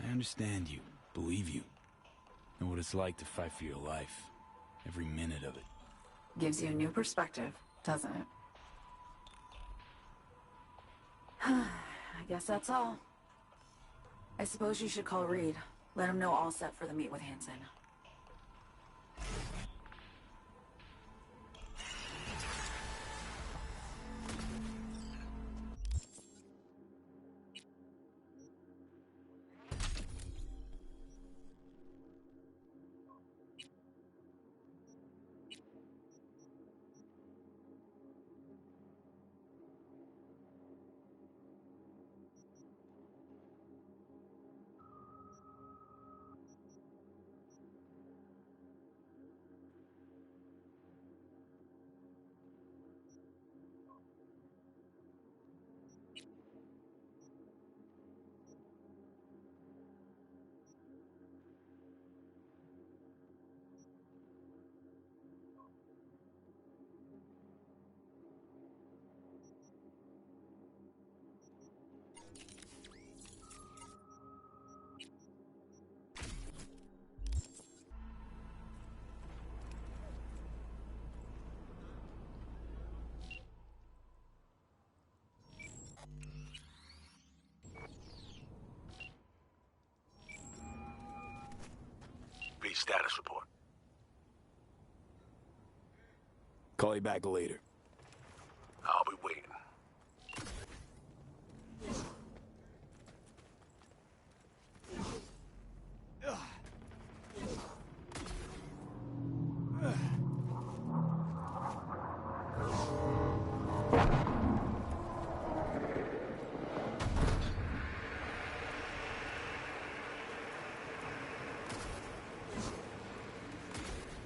I understand you, believe you. Know what it's like to fight for your life. Every minute of it. Gives you a new perspective, doesn't it? I guess that's all. I suppose you should call Reed. Let him know all set for the meet with Hansen. Whitney's status report. Call you back later. I'll be waiting.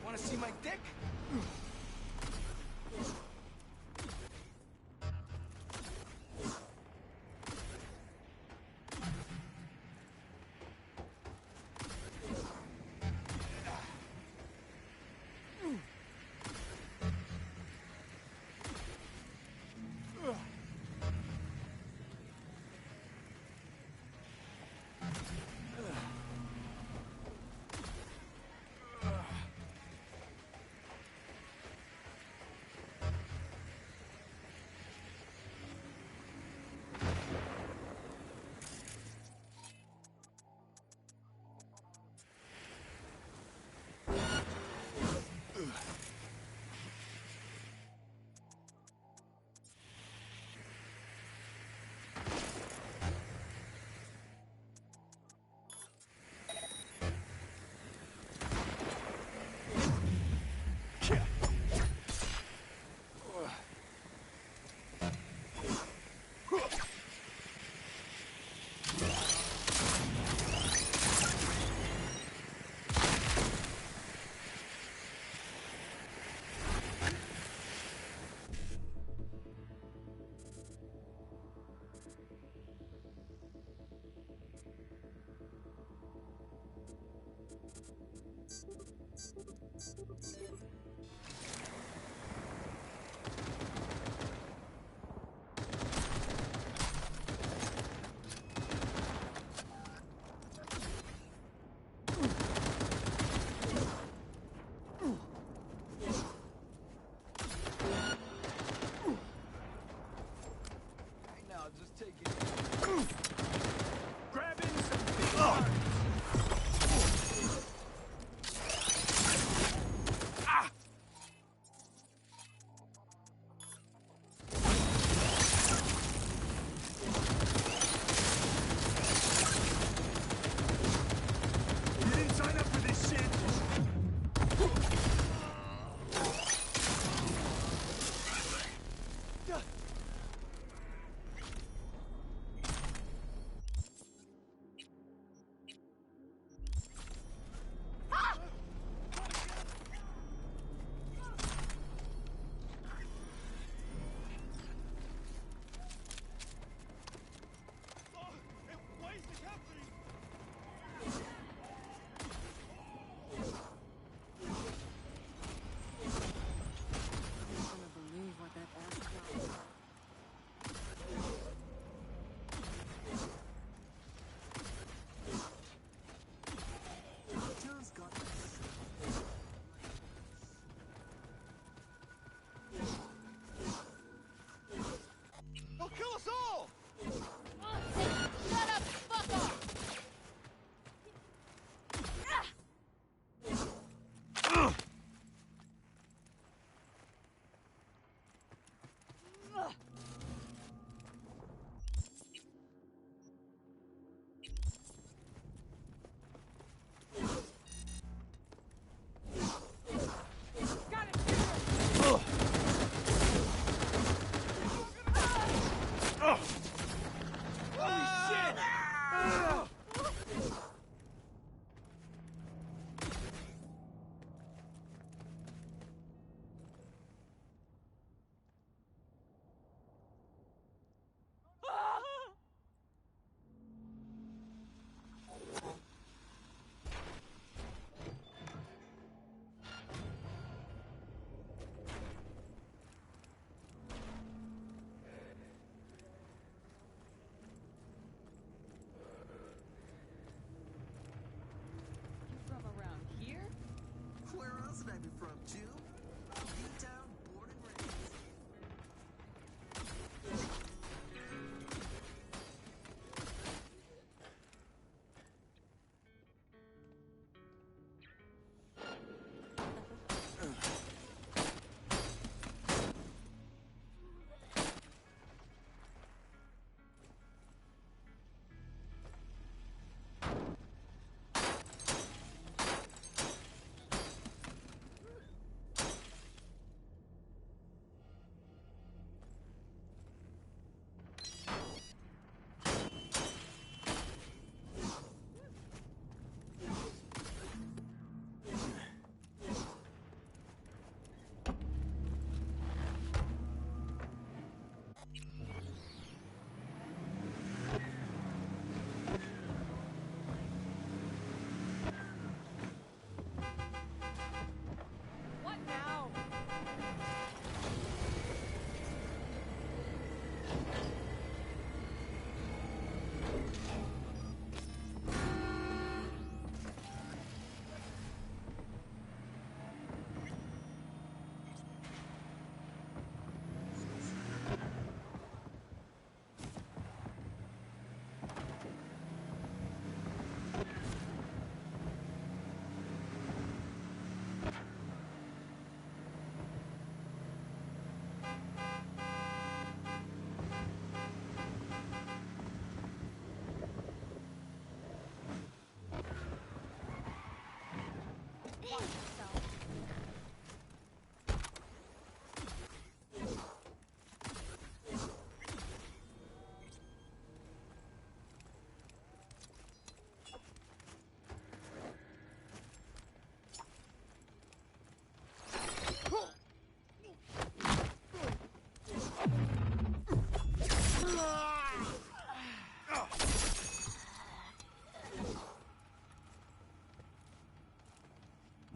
Wanna see my dick?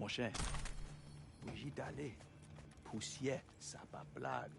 Mon cher, bougie d'aller. Poussière, ça pas blague.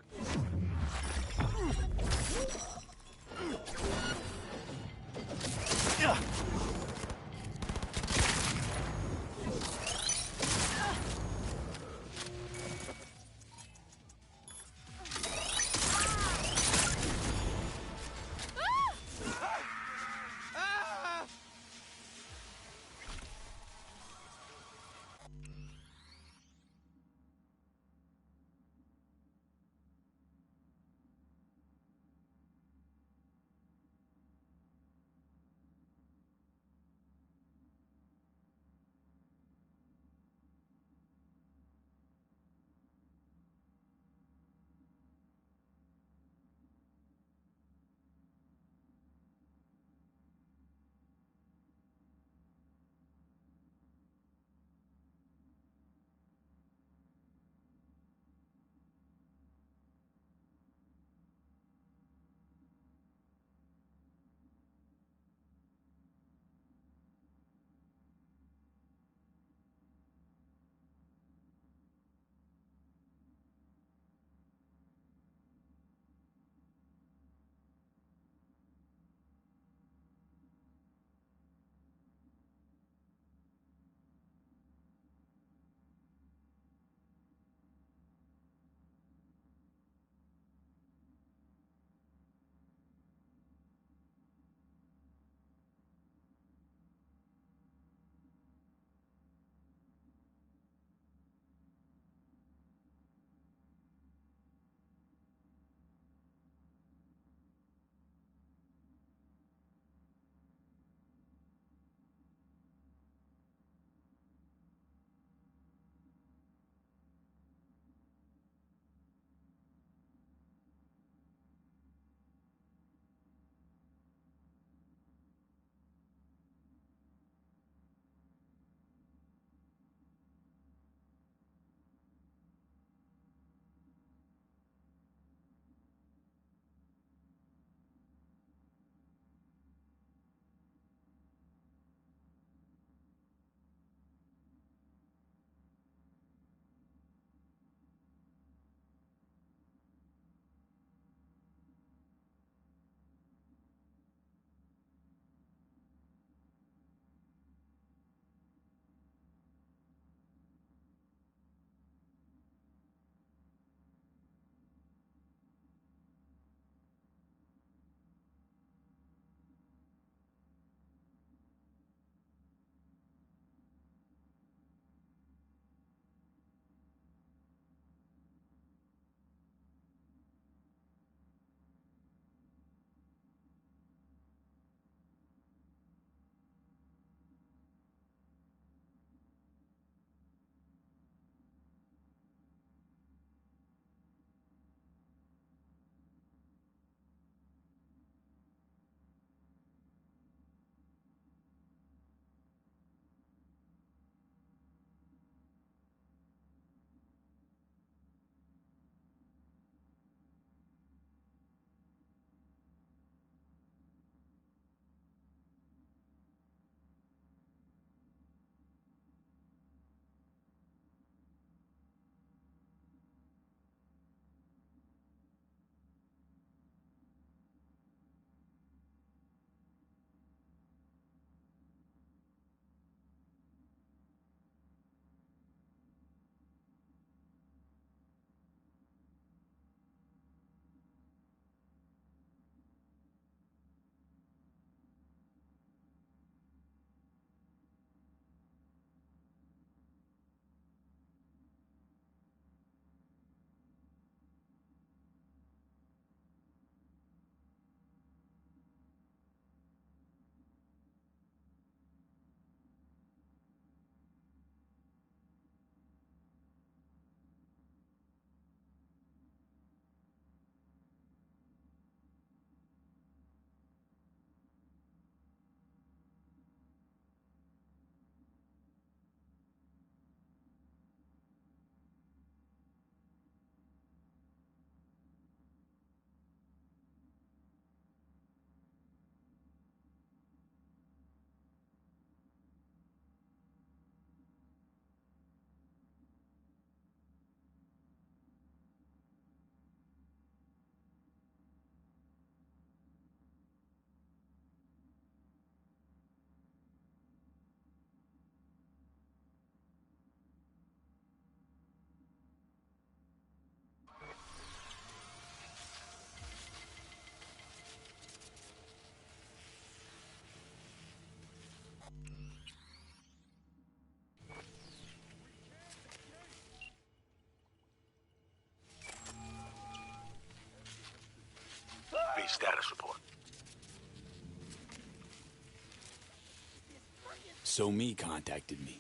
SoMe contacted me.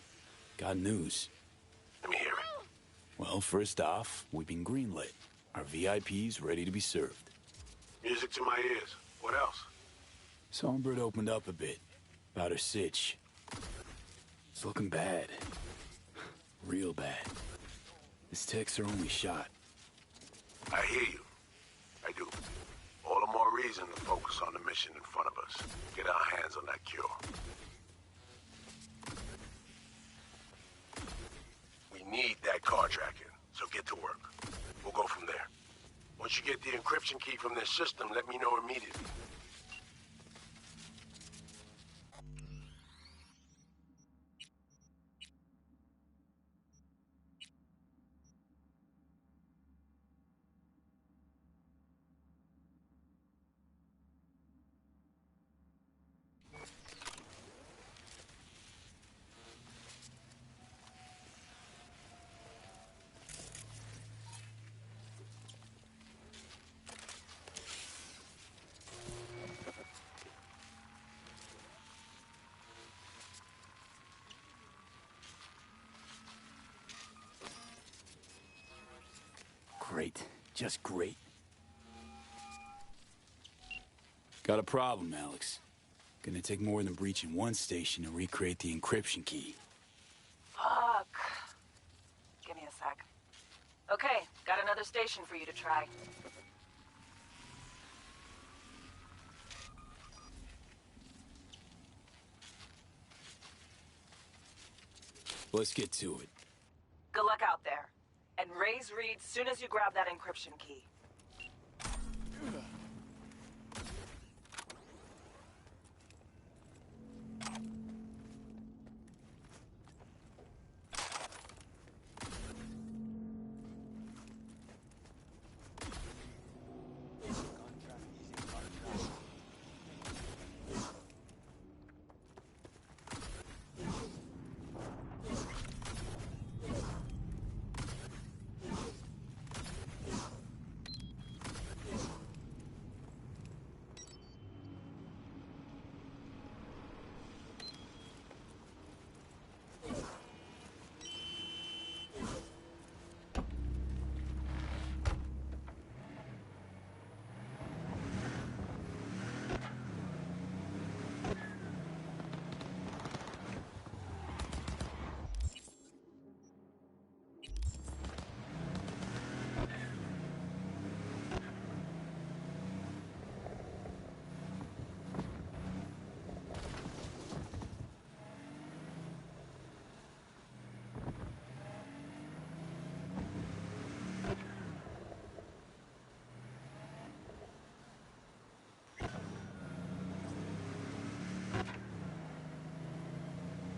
Got news. Let me hear it. Well, first off, we've been greenlit. Our VIPs ready to be served. Music to my ears. What else? Songbird opened up a bit about her sitch. It's looking bad. Real bad. This tech's her only shot. I hear you. I do. All the more reason to focus on the mission in front of us. Get our hands on that cure. We need that car tracking, so get to work. We'll go from there. Once you get the encryption key from their system, let me know immediately. Great. Just great. Got a problem, Alex. Gonna take more than breaching one station to recreate the encryption key. Fuck. Give me a sec. Okay, got another station for you to try. Let's get to it. Good luck out there. And raise Reed soon as you grab that encryption key.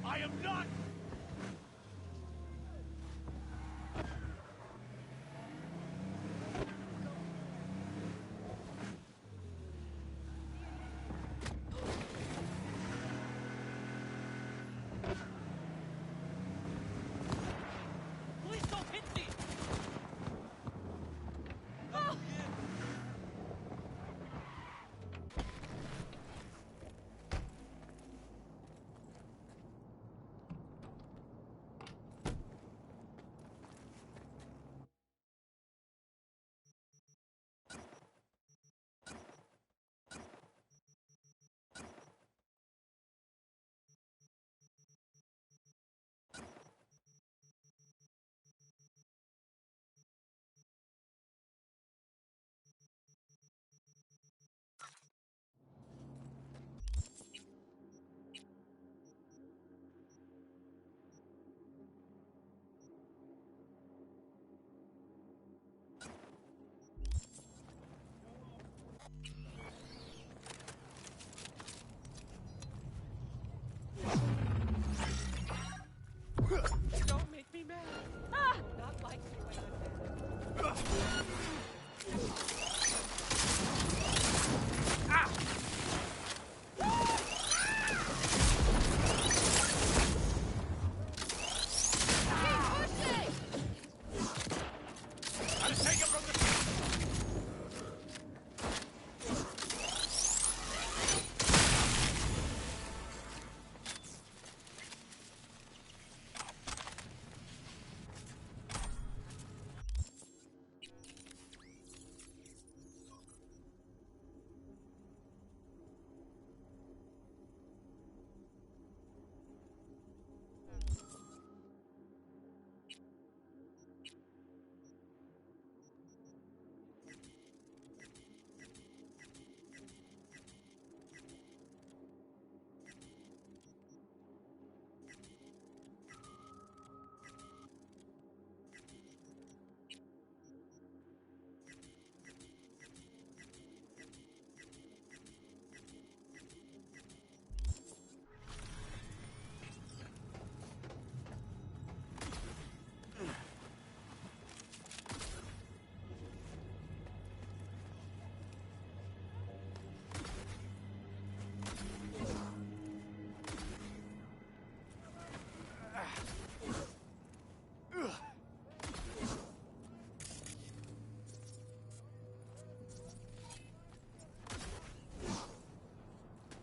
I am not! Please don't hit me!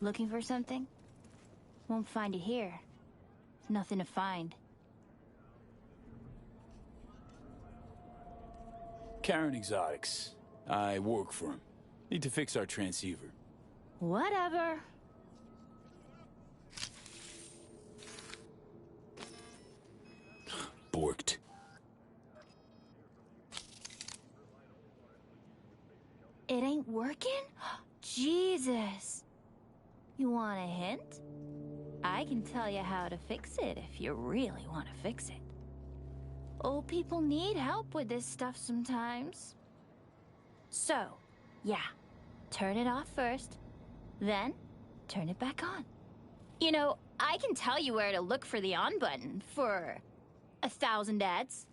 Looking for something? Won't find it here. Nothing to find. Karen Exotics. I work for him. Need to fix our transceiver. Whatever. Borked. It ain't working? Jesus. You want a hint? I can tell you how to fix it if you really want to fix it. Old people need help with this stuff sometimes. So, yeah, turn it off first, then turn it back on. You know, I can tell you where to look for the on button for 1,000 ads.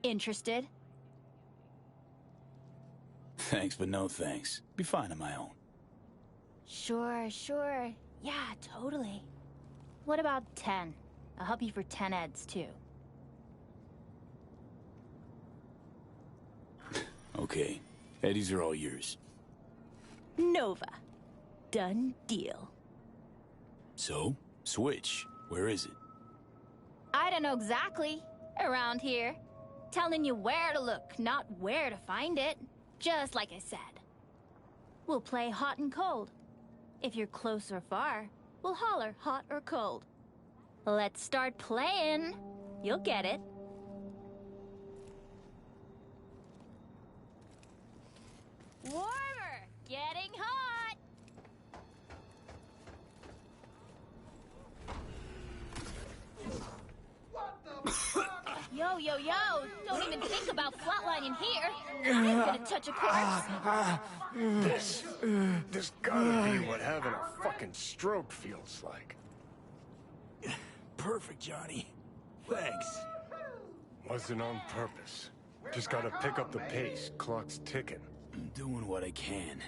Interested? Thanks, but no thanks. Be fine on my own. Sure. Yeah, totally. What about 10? I'll help you for 10 ads, too. Okay. Eddies are all yours. Nova. Done deal. So? Switch. Where is it? I don't know exactly. Around here. Telling you where to look, not where to find it. Just like I said. We'll play hot and cold. If you're close or far, we'll holler hot or cold. Let's start playing. You'll get it. Warmer! Getting hot! Yo! Don't even think about flatlining here. I'm gonna touch a corpse. This gotta be what having a fucking stroke feels like. Perfect, Johnny. Thanks. Wasn't on purpose. Just gotta pick up the pace. Clock's ticking. I'm doing what I can.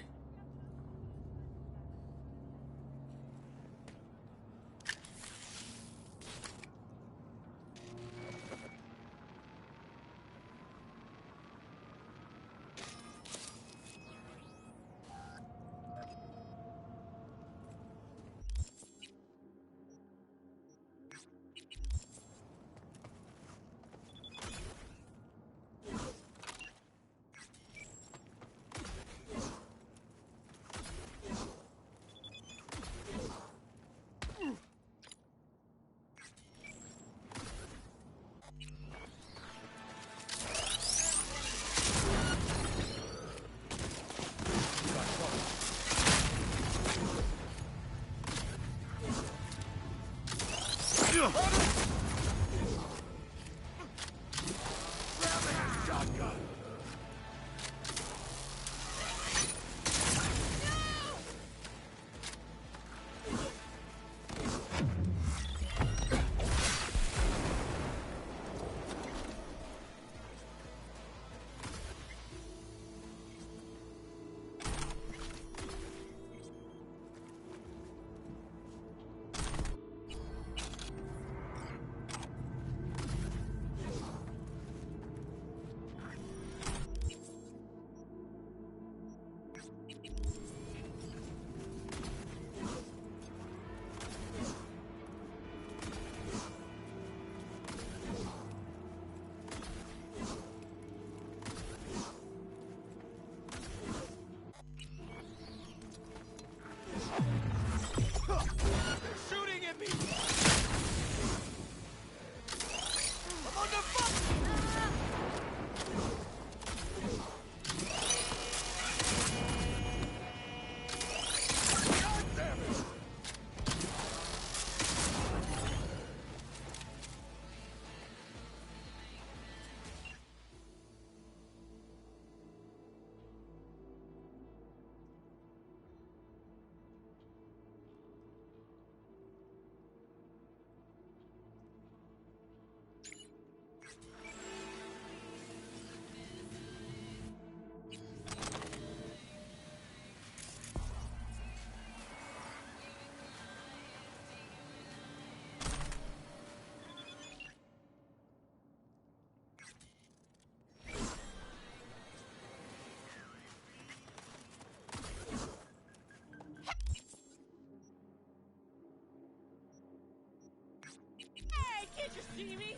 see me?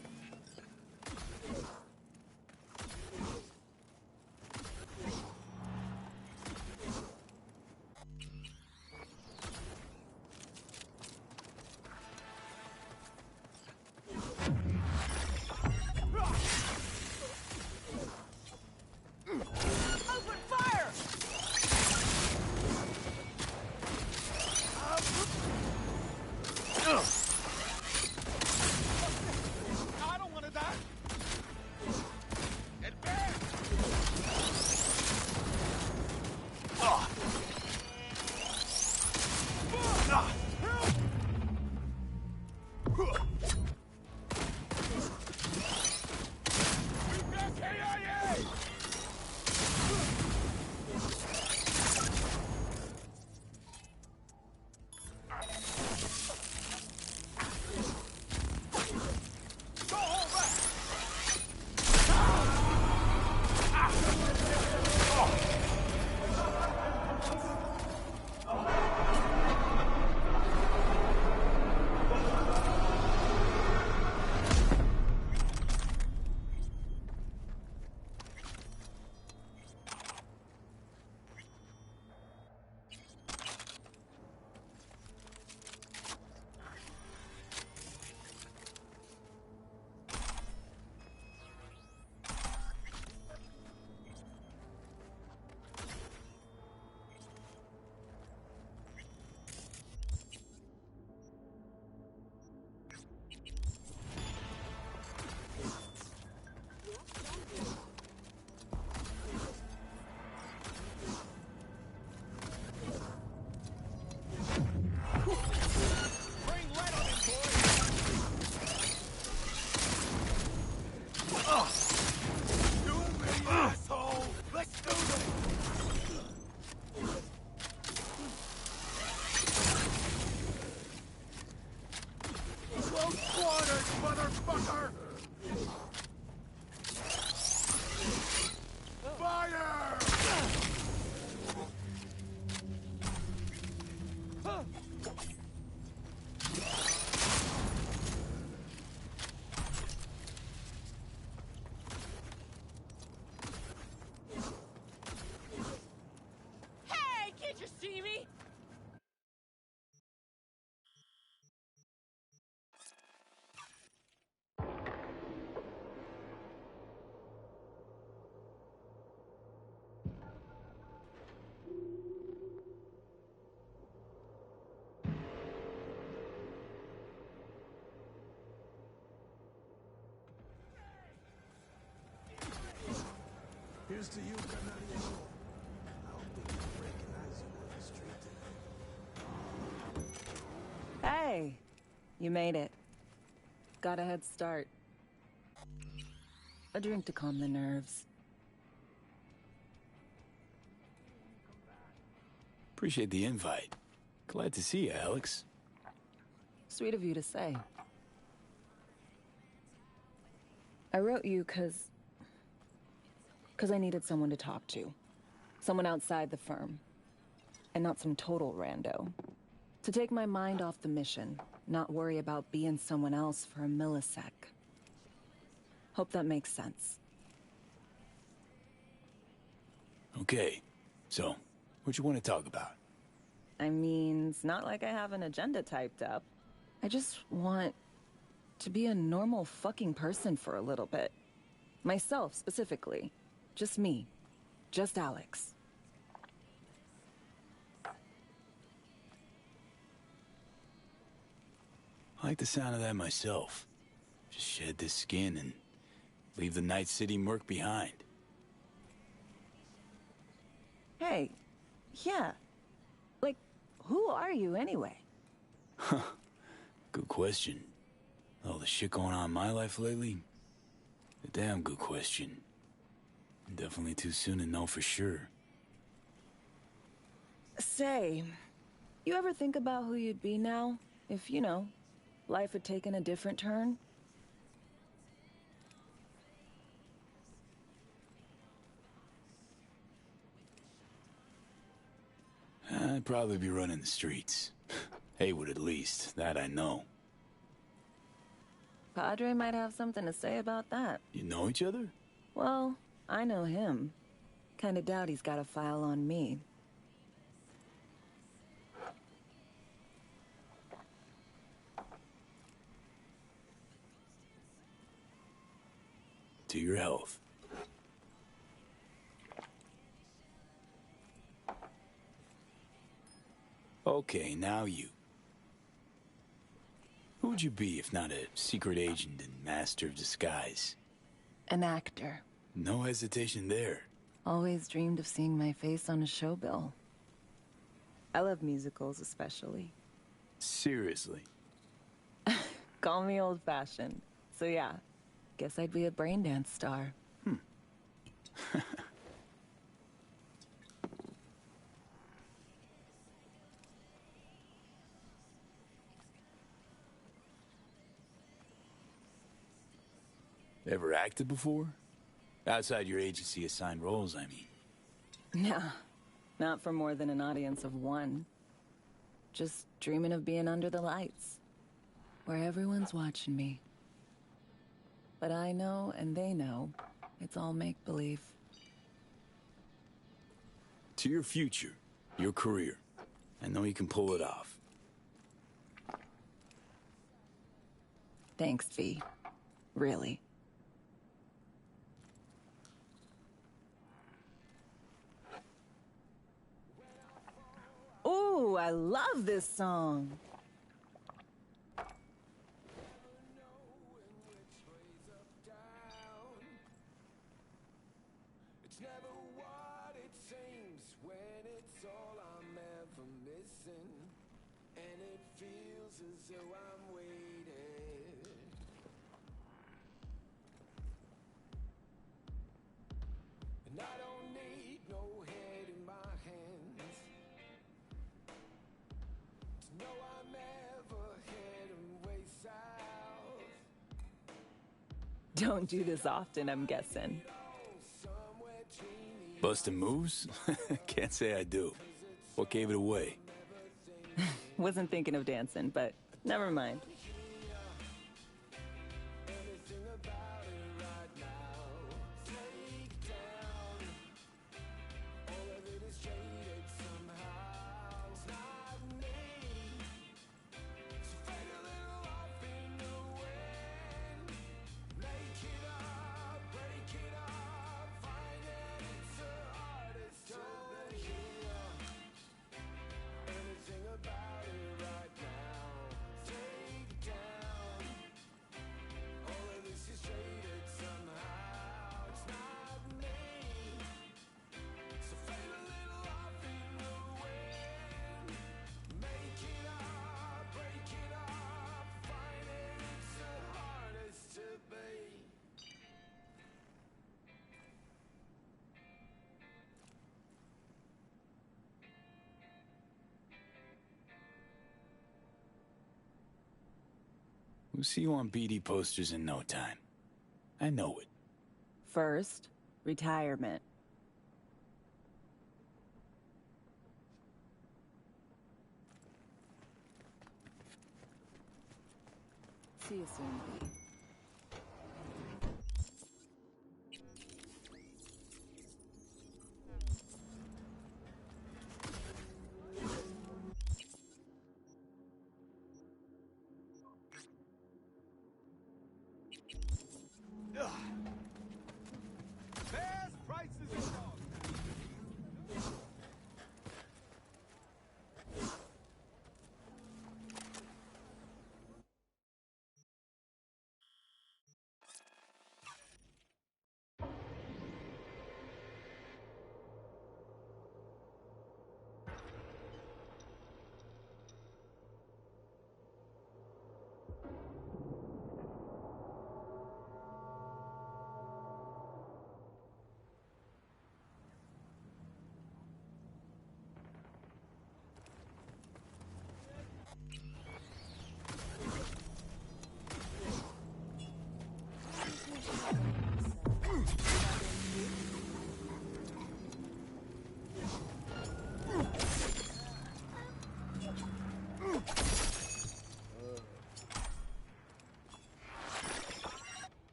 Open fire! I don't want to die. Get back! We've got KIA! Go hold back! Bring lead on him, boys! Do me, asshole! Let's do this! Close quarters, motherfucker! Fire! Hey, can't you see me? Here's to you, Canario. I hope they can recognize you on the street today. Hey, you made it. Got a head start. A drink to calm the nerves. Appreciate the invite. Glad to see you, Alex. Sweet of you to say. I wrote you because I needed someone to talk to. Someone outside the firm. And not some total rando. To take my mind off the mission, not worry about being someone else for a millisec. Hope that makes sense. Okay, so, what you want to talk about? I mean, it's not like I have an agenda typed up. I just want to be a normal fucking person for a little bit. Myself, specifically. Just me. Just Alex. I like the sound of that myself. Just shed this skin and leave the Night City murk behind. Hey, yeah. Like, who are you anyway? Huh. Good question. All the shit going on in my life lately? A damn good question. Definitely too soon to know for sure. Say, you ever think about who you'd be now? If, you know, life had taken a different turn? I'd probably be running the streets. Haywood at least, that I know. Padre might have something to say about that. You know each other? Well, I know him. Kinda doubt he's got a file on me. To your health. Okay, now you. Who would you be if not a secret agent and master of disguise? An actor. No hesitation there. Always dreamed of seeing my face on a show bill. I love musicals especially. Seriously. Call me old-fashioned. So yeah, guess I'd be a braindance star. Ever acted before? Outside your agency assigned roles, I mean. Nah, not for more than an audience of one. Just dreaming of being under the lights, where everyone's watching me. But I know, and they know, it's all make-believe. To your future, your career. I know you can pull it off. Thanks, V. Really. Ooh, I love this song. It's never what it seems when it's all I'm ever missing. And it feels as though I'm waiting. And I don't need no head in my hands to know I'm ever heading way south. Don't do this often, I'm guessing. Bustin' moves? Can't say I do. What gave it away? Wasn't thinking of dancing, but never mind. We'll see you on BD posters in no time. I know it. First, retirement. See you soon, V. Best prices in Dogtown.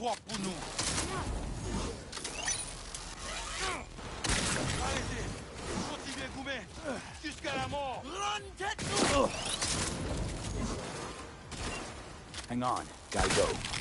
fort pour nous. Arrêtez. Continuez, Goumet. Jusqu'à la mort. Run, tête-nous. Hang on. Gotta go.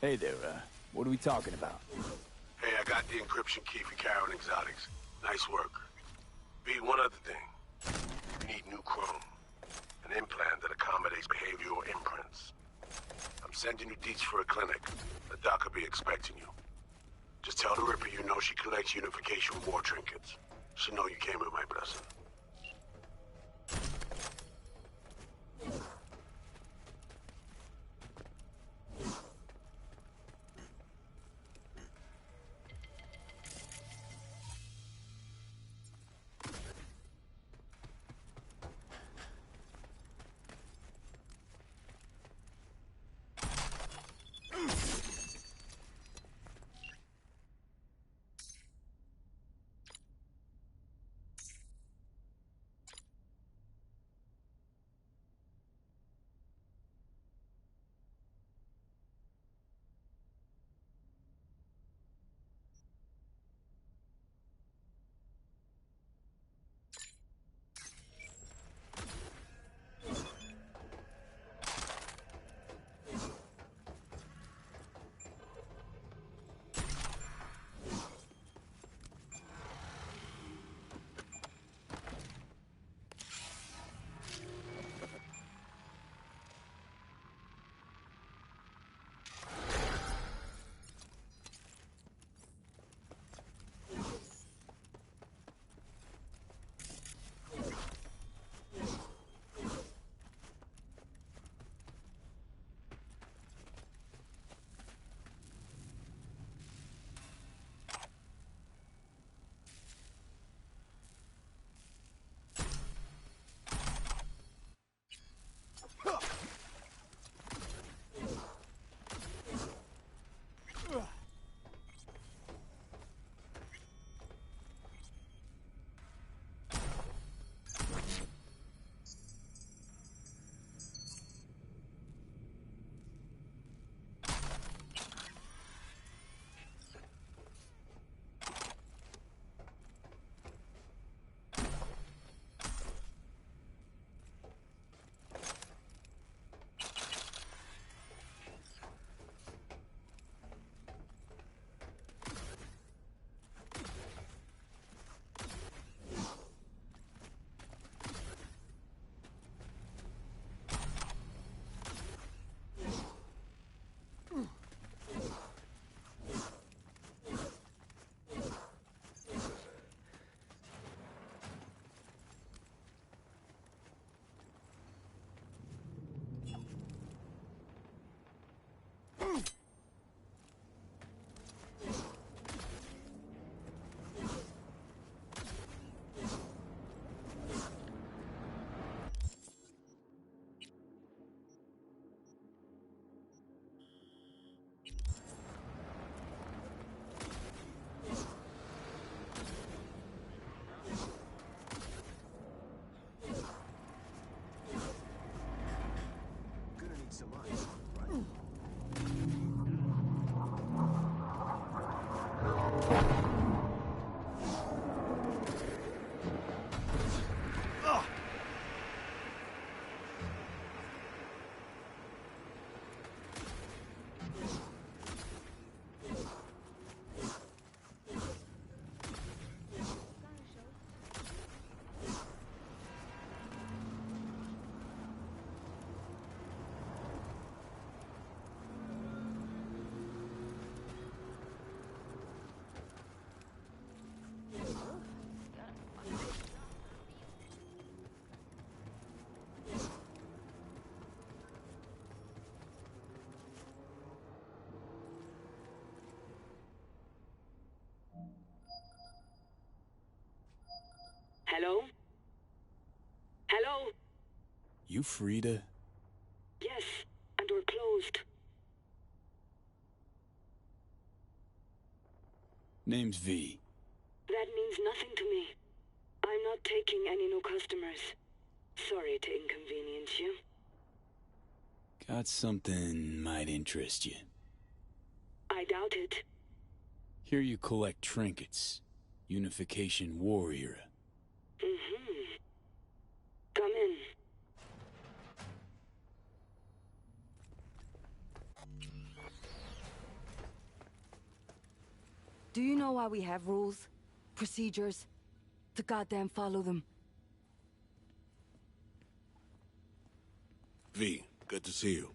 Hey there, what are we talking about? Hey, I got the encryption key for Karen Exotics. Nice work. V, one other thing. You need new chrome. An implant that accommodates behavioral imprints. I'm sending you deets for a clinic. The doc will be expecting you. Just tell the Ripper you know she collects unification war trinkets. She'll know you came with my blessing. Hello? Hello? You Frida? Yes, and we're closed. Name's V. That means nothing to me. I'm not taking any new customers. Sorry to inconvenience you. Got something might interest you. I doubt it. Here you collect trinkets. Unification War era. Mm-hmm. Come in. Do you know why we have rules? Procedures? To goddamn follow them. V, good to see you.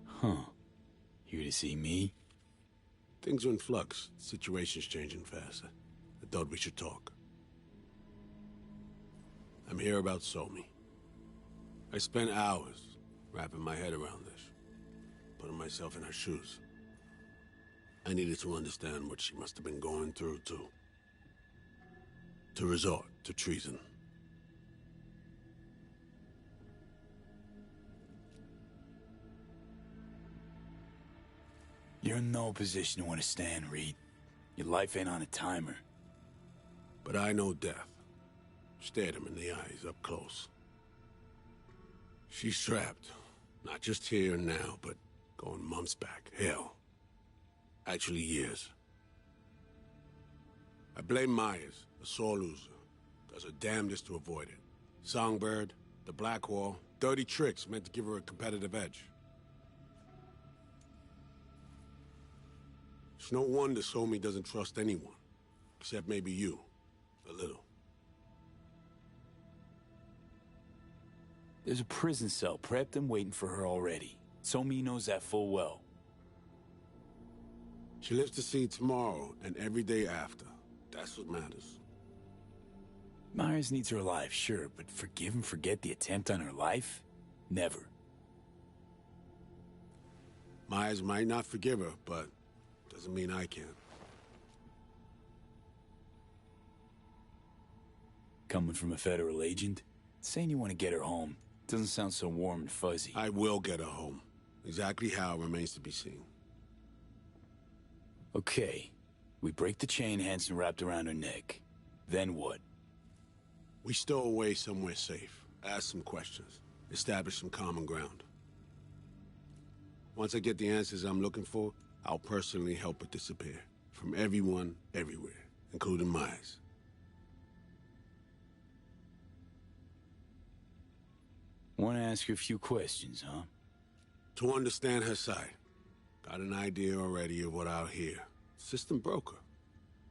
Huh. Here to see me? Things are in flux. Situation's changing fast. I thought we should talk. I'm here about Somi. I spent hours wrapping my head around this, putting myself in her shoes. I needed to understand what she must have been going through, to resort to treason. You're in no position to understand, Reed. Your life ain't on a timer. But I know death. Stared him in the eyes up close. She's trapped. Not just here and now, but going months back. Hell. Actually years. I blame Myers, a sore loser. Does her damnedest to avoid it. Songbird, the Blackwall, dirty tricks meant to give her a competitive edge. It's no wonder Somi doesn't trust anyone. Except maybe you. A little. There's a prison cell prepped and waiting for her already. Somi knows that full well. She lives to see tomorrow and every day after. That's what matters. Myers needs her alive, sure, but forgive and forget the attempt on her life? Never. Myers might not forgive her, but doesn't mean I can. Coming from a federal agent? Saying you want to get her home doesn't sound so warm and fuzzy. I will get her home. Exactly how remains to be seen. Okay. We break the chain Hansen wrapped around her neck. Then what? We stow away somewhere safe. Ask some questions. Establish some common ground. Once I get the answers I'm looking for, I'll personally help her disappear. From everyone, everywhere. Including Myers. Want to ask you a few questions, huh? To understand her side. Got an idea already of what I'll hear. System broke her.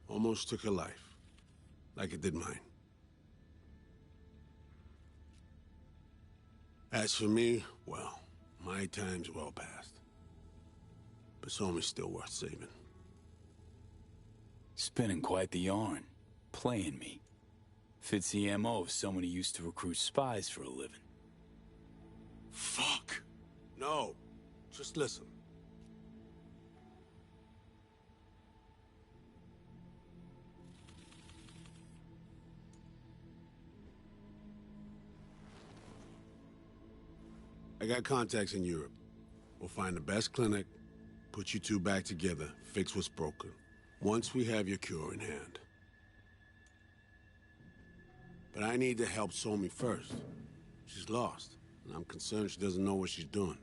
Almost took her life. Like it did mine. As for me, well, my time's well past. But Somi's still worth saving. Spinning quite the yarn. Playing me. Fits the MO of someone who used to recruit spies for a living. Fuck! No. Just listen. I got contacts in Europe. We'll find the best clinic, put you two back together, fix what's broken. Once we have your cure in hand. But I need to help Somi first. She's lost, and I'm concerned she doesn't know what she's doing.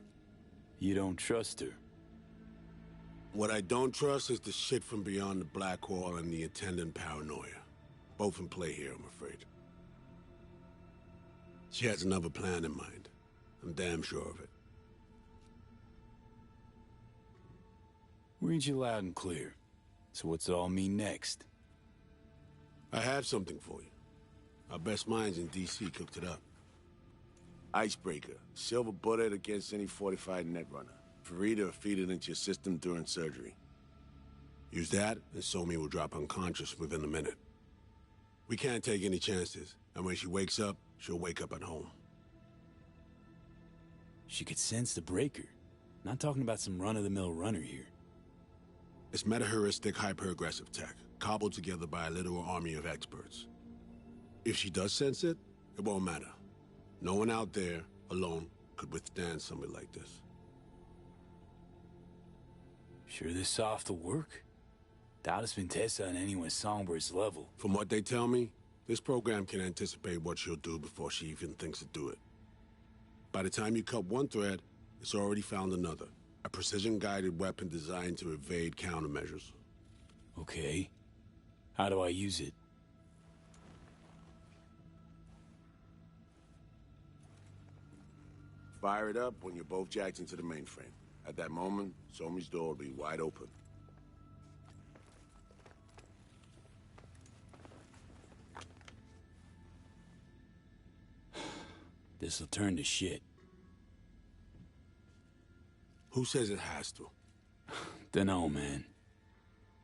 You don't trust her? What I don't trust is the shit from beyond the Blackwall and the attendant paranoia. Both in play here, I'm afraid. She has another plan in mind. I'm damn sure of it. Read you loud and clear. So what's it all mean next? I have something for you. Our best minds in D.C. cooked it up. Icebreaker. Silver bullet against any fortified netrunner. Free to feed it into your system during surgery. Use that, and Somi will drop unconscious within a minute. We can't take any chances, and when she wakes up, she'll wake up at home. She could sense the breaker. Not talking about some run-of-the-mill runner here. It's meta-heuristic, hyper-aggressive tech, cobbled together by a literal army of experts. If she does sense it, it won't matter. No one out there, alone, could withstand something like this. Sure this soft will work? Doubt it's been tested on anyone Songbird's level. From what they tell me, this program can anticipate what she'll do before she even thinks to do it. By the time you cut one thread, it's already found another. A precision-guided weapon designed to evade countermeasures. Okay. How do I use it? Fire it up when you're both jacked into the mainframe. At that moment, Somi's door will be wide open. This'll turn to shit. Who says it has to? Dunno, man.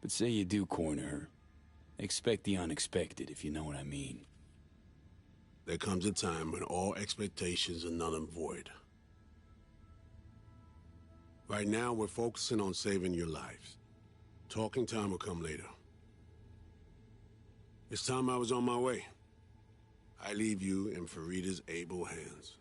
But say you do corner her. Expect the unexpected, if you know what I mean. There comes a time when all expectations are null and void. Right now, we're focusing on saving your lives. Talking time will come later. It's time I was on my way. I leave you in Farida's able hands.